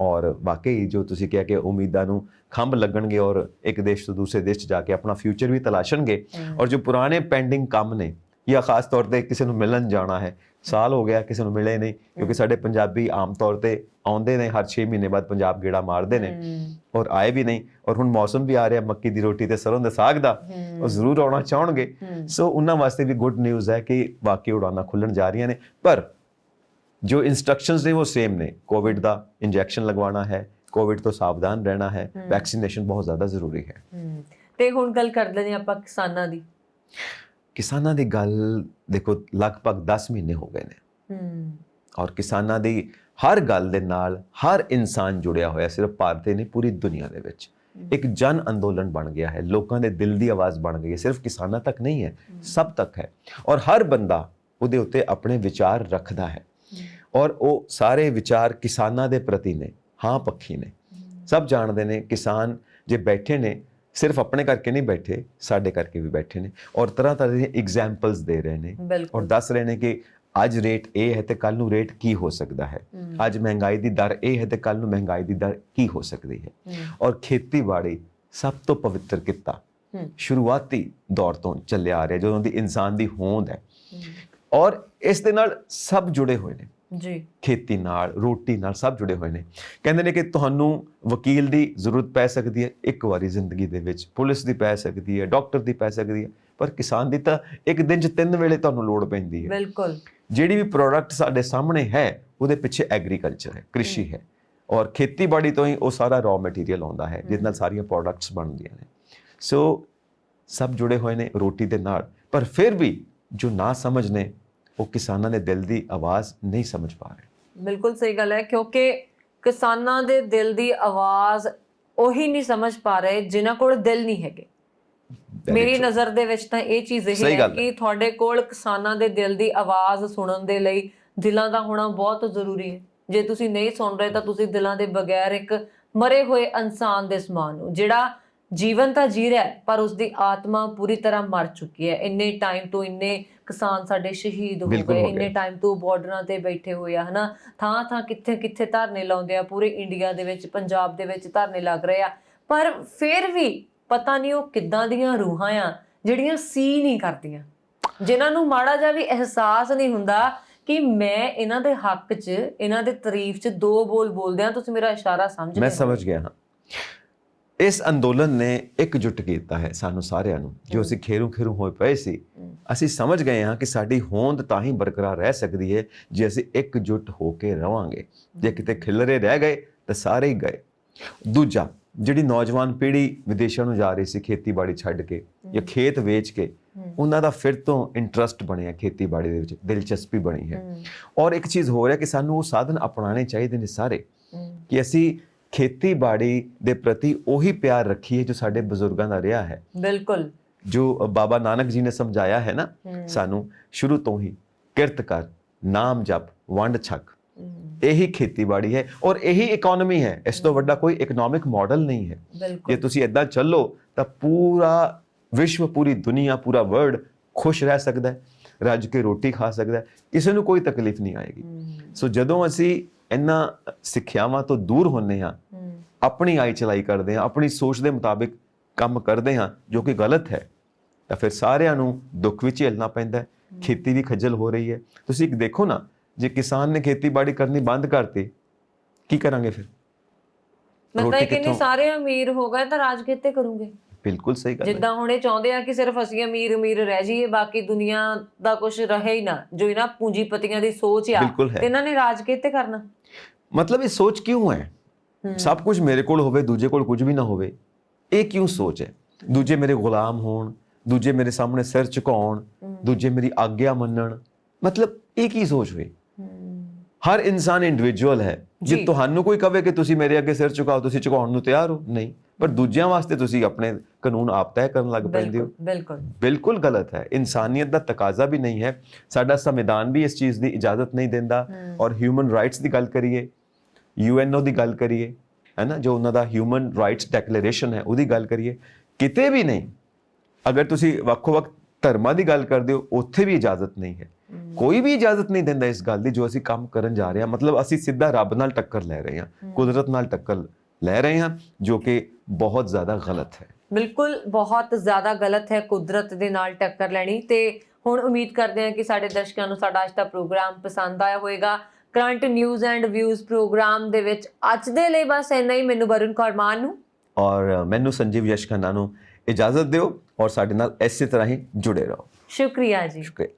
ਔਰ ਵਾਕਈ ਜੋ ਤੁਸੀਂ ਕਿਹਾ ਕਿ ਉਮੀਦਾਂ ਨੂੰ ਖੰਭ ਲੱਗਣਗੇ ਔਰ ਇੱਕ ਦੇਸ਼ ਤੋਂ ਦੂਸਰੇ ਦੇਸ਼ 'ਚ ਜਾ ਕੇ ਆਪਣਾ ਫਿਊਚਰ ਵੀ ਤਲਾਸ਼ਣਗੇ। ਔਰ ਜੋ ਪੁਰਾਣੇ ਪੈਂਡਿੰਗ ਕੰਮ ਨੇ ਜਾਂ ਖਾਸ ਤੌਰ ਤੇ ਕਿਸੇ ਨੂੰ ਮਿਲਣ ਜਾਣਾ ਹੈ, ਸਾਲ ਹੋ ਗਿਆ ਕਿਸੇ ਨੂੰ ਮਿਲੇ ਨਹੀਂ, ਕਿਉਂਕਿ ਸਾਡੇ ਪੰਜਾਬੀ ਆਮ ਤੌਰ ਤੇ ਆਉਂਦੇ ਨੇ ਹਰ 6 ਮਹੀਨੇ ਬਾਅਦ ਪੰਜਾਬ ਗੇੜਾ ਮਾਰਦੇ ਨੇ ਔਰ ਆਏ ਵੀ ਨਹੀਂ। ਔਰ ਹੁਣ ਮੌਸਮ ਵੀ ਆ ਰਿਹਾ ਮੱਕੀ ਦੀ ਰੋਟੀ ਤੇ ਸਰੋਂ ਦੇ ਸਾਗ ਦਾ, ਉਹ ਜ਼ਰੂਰ ਆਉਣਾ ਚਾਹਣਗੇ। ਸੋ ਉਹਨਾਂ ਵਾਸਤੇ ਵੀ ਗੁੱਡ ਨਿਊਜ਼ ਹੈ ਕਿ ਵਾਕਈ ਉਡਾਨਾਂ ਖੁੱਲਣ ਜਾ ਰਹੀਆਂ ਨੇ, ਪਰ ਜੋ ਇੰਸਟਰਕਸ਼ਨਸ ਨੇ ਉਹ ਸੇਮ ਨੇ। ਕੋਵਿਡ ਦਾ ਇੰਜੈਕਸ਼ਨ ਲਗਵਾਉਣਾ ਹੈ, ਕੋਵਿਡ ਤੋਂ ਸਾਵਧਾਨ ਰਹਿਣਾ ਹੈ, ਵੈਕਸੀਨੇਸ਼ਨ ਬਹੁਤ ਜ਼ਿਆਦਾ ਜ਼ਰੂਰੀ ਹੈ। ਤੇ ਹੁਣ ਗੱਲ ਕਰਦੇ ਨੇ ਆਪਾਂ ਕਿਸਾਨਾਂ ਦੀ। ਕਿਸਾਨਾਂ ਦੀ ਗੱਲ ਦੇਖੋ, ਲਗਭਗ 10 ਮਹੀਨੇ ਹੋ ਗਏ ਨੇ ਔਰ ਕਿਸਾਨਾਂ ਦੀ ਹਰ ਗੱਲ ਦੇ ਨਾਲ ਹਰ ਇਨਸਾਨ ਜੁੜਿਆ ਹੋਇਆ, ਸਿਰਫ ਭਾਰਤ ਹੀ ਨਹੀਂ ਪੂਰੀ ਦੁਨੀਆ ਦੇ ਵਿੱਚ ਇੱਕ ਜਨ ਅੰਦੋਲਨ ਬਣ ਗਿਆ ਹੈ। ਲੋਕਾਂ ਦੇ ਦਿਲ ਦੀ ਆਵਾਜ਼ ਬਣ ਗਈ ਹੈ, ਸਿਰਫ ਕਿਸਾਨਾਂ ਤੱਕ ਨਹੀਂ ਹੈ, ਸਭ ਤੱਕ ਹੈ ਔਰ ਹਰ ਬੰਦਾ ਉਹਦੇ ਉੱਤੇ ਆਪਣੇ ਵਿਚਾਰ ਰੱਖਦਾ ਹੈ ਔਰ ਉਹ ਸਾਰੇ ਵਿਚਾਰ ਕਿਸਾਨਾਂ ਦੇ ਪ੍ਰਤੀ ਨੇ, ਹਾਂ ਪੱਖੀ ਨੇ। ਸਭ ਜਾਣਦੇ ਨੇ ਕਿਸਾਨ ਜੇ ਬੈਠੇ ਨੇ ਸਿਰਫ ਆਪਣੇ ਕਰਕੇ ਨਹੀਂ ਬੈਠੇ, ਸਾਡੇ ਕਰਕੇ ਵੀ ਬੈਠੇ ਨੇ ਔਰ ਤਰ੍ਹਾਂ ਤਰ੍ਹਾਂ ਦੀਆਂ ਐਗਜ਼ਾਮਪਲਸ ਦੇ ਰਹੇ ਨੇ ਔਰ ਦੱਸ ਰਹੇ ਨੇ ਕਿ ਅੱਜ ਰੇਟ ਇਹ ਹੈ ਤੇ ਕੱਲ ਨੂੰ ਰੇਟ ਕੀ ਹੋ ਸਕਦਾ ਹੈ, ਅੱਜ ਮਹਿੰਗਾਈ ਦੀ ਦਰ ਇਹ ਹੈ ਤੇ ਕੱਲ ਨੂੰ ਮਹਿੰਗਾਈ ਦੀ ਦਰ ਕੀ ਹੋ ਸਕਦੀ ਹੈ। ਔਰ ਖੇਤੀਬਾੜੀ ਸਭ ਤੋਂ ਪਵਿੱਤਰ ਕਿੱਤਾ ਸ਼ੁਰੂਆਤੀ ਦੌਰ ਤੋਂ ਚੱਲਿਆ ਆ ਰਿਹਾ, ਜਦੋਂ ਦੀ ਇਨਸਾਨ ਦੀ ਹੋਂਦ ਹੈ ਔਰ ਇਸ ਦੇ ਨਾਲ ਸਭ ਜੁੜੇ ਹੋਏ ਨੇ ਜੀ, ਖੇਤੀ ਨਾਲ, ਰੋਟੀ ਨਾਲ ਸਭ ਜੁੜੇ ਹੋਏ ਨੇ। ਕਹਿੰਦੇ ਨੇ ਕਿ ਤੁਹਾਨੂੰ ਵਕੀਲ ਦੀ ਜ਼ਰੂਰਤ ਪੈ ਸਕਦੀ ਹੈ ਇੱਕ ਵਾਰੀ ਜ਼ਿੰਦਗੀ ਦੇ ਵਿੱਚ, ਪੁਲਿਸ ਦੀ ਪੈ ਸਕਦੀ ਹੈ, ਡਾਕਟਰ ਦੀ ਪੈ ਸਕਦੀ ਹੈ, ਪਰ ਕਿਸਾਨ ਦੀ ਤਾਂ ਇੱਕ ਦਿਨ 'ਚ 3 ਵੇਲੇ ਤੁਹਾਨੂੰ ਲੋੜ ਪੈਂਦੀ ਹੈ। ਬਿਲਕੁਲ, ਜਿਹੜੀ ਵੀ ਪ੍ਰੋਡਕਟ ਸਾਡੇ ਸਾਹਮਣੇ ਹੈ ਉਹਦੇ ਪਿੱਛੇ ਐਗਰੀਕਲਚਰ ਹੈ, ਕ੍ਰਿਸ਼ੀ ਹੈ ਔਰ ਖੇਤੀਬਾੜੀ ਤੋਂ ਹੀ ਉਹ ਸਾਰਾ ਰॉ ਮਟੀਰੀਅਲ ਆਉਂਦਾ ਹੈ ਜਿਹਦੇ ਨਾਲ ਸਾਰੀਆਂ ਪ੍ਰੋਡਕਟਸ ਬਣਦੀਆਂ ਨੇ। ਸੋ ਸਭ ਜੁੜੇ ਹੋਏ ਨੇ ਰੋਟੀ ਦੇ ਨਾਲ, ਪਰ ਫਿਰ ਵੀ ਜੋ ਨਾ ਸਮਝ ਨੇ ਉਹ ਕਿਸਾਨਾਂ ਦੇ ਦਿਲ ਦੀ ਆਵਾਜ਼ ਨਹੀਂ ਸਮਝ ਪਾ ਰਹੇ। ਬਿਲਕੁਲ ਸਹੀ ਗੱਲ ਹੈ, ਕਿਉਂਕਿ ਕਿਸਾਨਾਂ ਦੇ ਦਿਲ ਦੀ ਆਵਾਜ਼ ਉਹੀ ਨਹੀਂ ਸਮਝ ਪਾ ਰਹੇ ਜਿਨ੍ਹਾਂ ਕੋਲ ਦਿਲ ਨਹੀਂ ਹੈਗੇ। ਮੇਰੀ ਨਜ਼ਰ ਦੇ ਵਿੱਚ ਤਾਂ ਇਹ ਚੀਜ਼ ਇਹ ਹੈ ਕਿ ਤੁਹਾਡੇ ਕੋਲ ਕਿਸਾਨਾਂ ਦੇ ਦਿਲ ਦੀ ਆਵਾਜ਼ ਸੁਣਨ ਦੇ ਲਈ ਦਿਲਾਂ ਦਾ ਹੋਣਾ ਬਹੁਤ ਜ਼ਰੂਰੀ ਹੈ। ਜੇ ਤੁਸੀਂ ਨਹੀਂ ਸੁਣ ਰਹੇ ਤਾਂ ਤੁਸੀਂ ਦਿਲਾਂ ਦੇ ਬਗੈਰ ਇੱਕ ਮਰੇ ਹੋਏ ਇਨਸਾਨ ਦੇ ਸਮਾਨ ਹੋ, ਜਿਹੜਾ ਜੀਵਨ ਤਾਂ ਜੀ ਰਿਹਾ ਪਰ ਉਸਦੀ ਆਤਮਾ ਪੂਰੀ ਤਰ੍ਹਾਂ ਮਰ ਚੁੱਕੀ ਹੈ। ਇੰਨੇ ਟਾਈਮ ਤੋਂ ਇੰਨੇ ਕਿਸਾਨ ਸਾਡੇ ਸ਼ਹੀਦ ਹੋ ਗਏ, ਇੰਨੇ ਟਾਈਮ ਤੋਂ ਬਾਰਡਰਾਂ ਤੇ ਬੈਠੇ ਹੋਏ ਆ, ਹਨਾ, ਥਾਂ ਥਾਂ ਕਿੱਥੇ ਕਿੱਥੇ ਧਰਨੇ ਲਾਉਂਦੇ ਆ, ਪੂਰੇ ਇੰਡੀਆ ਦੇ ਵਿੱਚ, ਪੰਜਾਬ ਦੇ ਵਿੱਚ ਧਰਨੇ ਲੱਗ ਰਹੇ ਆ, ਪਰ ਫਿਰ ਵੀ ਪਤਾ ਨਹੀਂ ਉਹ ਕਿੱਦਾਂ ਦੀਆਂ ਰੂਹਾਂ ਆ ਜਿਹੜੀਆਂ ਸੀ ਨਹੀਂ ਕਰਦੀਆਂ, ਜਿਨ੍ਹਾਂ ਨੂੰ ਮਾੜਾ ਜਿਹਾ ਵੀ ਅਹਿਸਾਸ ਨਹੀਂ ਹੁੰਦਾ ਕਿ ਮੈਂ ਇਹਨਾਂ ਦੇ ਹੱਕ 'ਚ, ਇਹਨਾਂ ਦੇ ਤਾਰੀਫ 'ਚ 2 ਬੋਲ ਬੋਲਦੇ ਆ। ਤੁਸੀਂ ਮੇਰਾ ਇਸ਼ਾਰਾ ਸਮਝ ਮੈਂ ਸਮਝ ਗਿਆ ਹਾਂ। ਇਸ ਅੰਦੋਲਨ ਨੇ ਇਕਜੁੱਟ ਕੀਤਾ ਹੈ ਸਾਨੂੰ ਸਾਰਿਆਂ ਨੂੰ। ਜੋ ਅਸੀਂ ਖੇਰੂ ਹੋਏ ਪਏ ਸੀ, ਅਸੀਂ ਸਮਝ ਗਏ ਹਾਂ ਕਿ ਸਾਡੀ ਹੋਂਦ ਤਾਂ ਹੀ ਬਰਕਰਾਰ ਰਹਿ ਸਕਦੀ ਹੈ ਜੇ ਅਸੀਂ ਇਕਜੁੱਟ ਹੋ ਕੇ ਰਵਾਂਗੇ। ਜੇ ਕਿਤੇ ਖਿਲਰੇ ਰਹਿ ਗਏ ਤਾਂ ਸਾਰੇ ਹੀ ਗਏ। ਦੂਜਾ, ਜਿਹੜੀ ਨੌਜਵਾਨ ਪੀੜ੍ਹੀ ਵਿਦੇਸ਼ਾਂ ਨੂੰ ਜਾ ਰਹੀ ਸੀ ਖੇਤੀਬਾੜੀ ਛੱਡ ਕੇ ਜਾਂ ਖੇਤ ਵੇਚ ਕੇ, ਉਹਨਾਂ ਦਾ ਫਿਰ ਤੋਂ ਇੰਟਰਸਟ ਬਣਿਆ ਖੇਤੀਬਾੜੀ ਦੇ ਵਿੱਚ, ਦਿਲਚਸਪੀ ਬਣੀ ਹੈ। ਔਰ ਇੱਕ ਚੀਜ਼ ਹੋ ਰਿਹਾ ਕਿ ਸਾਨੂੰ ਉਹ ਸਾਧਨ ਅਪਣਾਉਣੇ ਚਾਹੀਦੇ ਨੇ ਸਾਰੇ, ਕਿ ਅਸੀਂ ਖੇਤੀਬਾੜੀ ਦੇ ਪ੍ਰਤੀ ਉਹੀ ਪਿਆਰ ਰੱਖੀਏ ਜੋ ਸਾਡੇ ਬਜ਼ੁਰਗਾਂ ਦਾ ਰਿਹਾ ਹੈ। ਬਿਲਕੁਲ, ਜੋ ਬਾਬਾ ਨਾਨਕ ਜੀ ਨੇ ਸਮਝਾਇਆ ਹੈ ਨਾ ਸਾਨੂੰ ਸ਼ੁਰੂ ਤੋਂ ਹੀ, ਕਿਰਤ ਕਰ, ਨਾਮ ਜਪ, ਵੰਡ ਛਕ, ਇਹੀ ਖੇਤੀਬਾੜੀ ਹੈ ਔਰ ਇਹੀ ਇਕਨੋਮੀ ਹੈ। ਇਸ ਤੋਂ ਵੱਡਾ ਕੋਈ ਇਕਨੋਮਿਕ ਮਾਡਲ ਨਹੀਂ ਹੈ। ਜੇ ਤੁਸੀਂ ਏਦਾਂ ਚੱਲੋ ਤਾਂ ਪੂਰਾ ਵਿਸ਼ਵ, ਪੂਰੀ ਦੁਨੀਆ, ਪੂਰਾ ਵਰਲਡ ਖੁਸ਼ ਰਹਿ ਸਕਦਾ ਹੈ, ਰੱਜ ਕੇ ਰੋਟੀ ਖਾ ਸਕਦਾ ਹੈ, ਕਿਸੇ ਨੂੰ ਕੋਈ ਤਕਲੀਫ ਨਹੀਂ ਆਏਗੀ। ਸੋ ਜਦੋਂ ਅਸੀਂ ਇਹਨਾਂ ਸਿੱਖਿਆਵਾਂ ਤੋਂ ਦੂਰ ਹੁੰਦੇ ਹਾਂ, ਆਪਣੀ ਆਈ ਚਲਾਈ ਕਰਦੇ ਹਾਂ, ਆਪਣੀ ਸੋਚ ਦੇ ਮੁਤਾਬਿਕ ਕੰਮ ਕਰਦੇ ਹਾਂ ਜੋ ਕਿ ਗਲਤ ਹੈ, ਤਾਂ ਫਿਰ ਸਾਰਿਆਂ ਨੂੰ ਦੁੱਖ ਵਿੱਚ ਝੇਲਣਾ ਪੈਂਦਾ ਹੈ। ਖੇਤੀ ਵੀ ਖੱਜਲ ਹੋ ਰਹੀ ਹੈ। ਤੁਸੀਂ ਇੱਕ ਦੇਖੋ ਨਾ, ਜੇ ਕਿਸਾਨ ਨੇ ਖੇਤੀਬਾੜੀ ਕਰਨੀ ਬੰਦ ਕਰਤੀ, ਕੀ ਕਰਾਂਗੇ ਫਿਰ? ਮਤਲਬ ਕਿ ਨਹੀਂ ਸਾਰੇ ਅਮੀਰ ਹੋ ਗਏ ਤਾਂ ਰਾਜ ਕਿੱਥੇ ਕਰੂਗੇ? ਬਿਲਕੁਲ ਸਹੀ ਗੱਲ ਹੈ। ਜਿੱਦਾਂ ਹੁਣ ਇਹ ਚਾਹੁੰਦੇ ਆ ਕਿ ਸਿਰਫ ਅਸੀਂ ਅਮੀਰ ਰਹਿ ਜਾਈਏ, ਬਾਕੀ ਦੁਨੀਆ ਦਾ ਕੁਝ ਰਹੇ ਹੀ ਨਾ, ਜੋ ਇਹਨਾਂ ਪੂੰਜੀਪਤੀਆਂ ਦੀ ਸੋਚ ਆ, ਤੇ ਇਹਨਾਂ ਨੇ ਰਾਜ ਕਿੱਥੇ ਕਰਨਾ? ਮਤਲਬ ਇਹ ਸੋਚ ਕਿਉਂ ਹੈ? ਸਭ ਕੁਝ ਮੇਰੇ ਕੋਲ ਹੋਵੇ, ਦੂਜੇ ਕੋਲ ਕੁਝ ਵੀ ਨਾ ਹੋਵੇ, ਇਹ ਕਿਉਂ ਸੋਚ ਹੈ? ਦੂਜੇ ਮੇਰੇ ਗੁਲਾਮ ਹੋਣ, ਦੂਜੇ ਮੇਰੇ ਸਾਹਮਣੇ ਸਿਰ ਝੁਕਾਉਣ, ਦੂਜੇ ਮੇਰੀ ਆਗਿਆ ਮੰਨਣ, ਮਤਲਬ ਇਹ ਕੀ ਸੋਚ ਹੋਈ? ਹਰ ਇਨਸਾਨ ਇੰਡੀਵਿਜੂਅਲ ਹੈ। ਜੇ ਤੁਹਾਨੂੰ ਕੋਈ ਕਹੇ ਕਿ ਤੁਸੀਂ ਮੇਰੇ ਅੱਗੇ ਸਿਰ ਝੁਕਾਓ, ਤੁਸੀਂ ਝੁਕਾਉਣ ਨੂੰ ਤਿਆਰ ਹੋ? ਨਹੀਂ। ਪਰ ਦੂਜਿਆਂ ਵਾਸਤੇ ਤੁਸੀਂ ਆਪਣੇ ਕਾਨੂੰਨ ਆਪ ਤੈਅ ਕਰਨ ਲੱਗ ਪੈਂਦੇ ਹੋ। ਬਿਲਕੁਲ ਬਿਲਕੁਲ ਗਲਤ ਹੈ। ਇਨਸਾਨੀਅਤ ਦਾ ਤਕਾਜ਼ਾ ਵੀ ਨਹੀਂ ਹੈ, ਸਾਡਾ ਸੰਵਿਧਾਨ ਵੀ ਇਸ ਚੀਜ਼ ਦੀ ਇਜਾਜ਼ਤ ਨਹੀਂ ਦਿੰਦਾ। ਔਰ ਹਿਊਮਨ ਰਾਈਟਸ ਦੀ ਗੱਲ ਕਰੀਏ, UNO ਦੀ ਗੱਲ ਕਰੀਏ, ਹੈ ਨਾ, ਜੋ ਉਹਨਾਂ ਦਾ ਹਿਊਮਨ ਰਾਈਟਸ ਡੈਕਲੇਰੇਸ਼ਨ ਹੈ ਉਹਦੀ ਗੱਲ ਕਰੀਏ, ਕਿਤੇ ਵੀ ਨਹੀਂ। ਅਗਰ ਤੁਸੀਂ ਵੱਖੋ-ਵੱਖ ਧਰਮਾਂ ਦੀ ਗੱਲ ਕਰਦੇ ਹੋ, ਉੱਥੇ ਵੀ ਇਜਾਜ਼ਤ ਨਹੀਂ ਹੈ। ਕੋਈ ਵੀ ਇਜਾਜ਼ਤ ਨਹੀਂ ਦਿੰਦਾ ਇਸ ਗੱਲ ਦੀ ਜੋ ਅਸੀਂ ਕੰਮ ਕਰਨ ਜਾ ਰਹੇ ਹਾਂ। ਮਤਲਬ ਅਸੀਂ ਸਿੱਧਾ ਰੱਬ ਨਾਲ ਟੱਕਰ ਲੈ ਰਹੇ ਹਾਂ, ਕੁਦਰਤ ਨਾਲ ਟੱਕਰ ਲੈ ਰਹੇ ਹਾਂ, ਜੋ ਕਿ ਬਹੁਤ ਜ਼ਿਆਦਾ ਗਲਤ ਹੈ। ਬਿਲਕੁਲ ਬਹੁਤ ਜ਼ਿਆਦਾ ਗਲਤ ਹੈ ਕੁਦਰਤ ਦੇ ਨਾਲ ਟੱਕਰ ਲੈਣੀ। ਤੇ ਹੁਣ ਉਮੀਦ ਕਰਦੇ ਹਾਂ ਕਿ ਸਾਡੇ ਦਰਸ਼ਕਾਂ ਨੂੰ ਸਾਡਾ ਅੱਜ ਦਾ ਪ੍ਰੋਗਰਾਮ ਪਸੰਦ ਆਇਆ ਹੋਵੇਗਾ। Current news and views program ਦੇ ਵਿੱਚ ਅੱਜ ਦੇ ਲਈ ਬਸ ਇੰਨਾ ਹੀ। ਮੈਨੂੰ ਵਰੁਣ ਕੌਰ ਮਾਨ ਨੂੰ ਔਰ ਮੈਨੂੰ ਸੰਜੀਵ ਯਸ਼ ਖੰਨਾ ਨੂੰ ਇਜਾਜ਼ਤ ਦਿਓ, ਔਰ ਸਾਡੇ ਨਾਲ ਇਸੇ ਤਰ੍ਹਾਂ ਹੀ ਜੁੜੇ ਰਹੋ। ਸ਼ੁਕਰੀਆ ਜੀ। ਸ਼ੁਕਰੀਆ।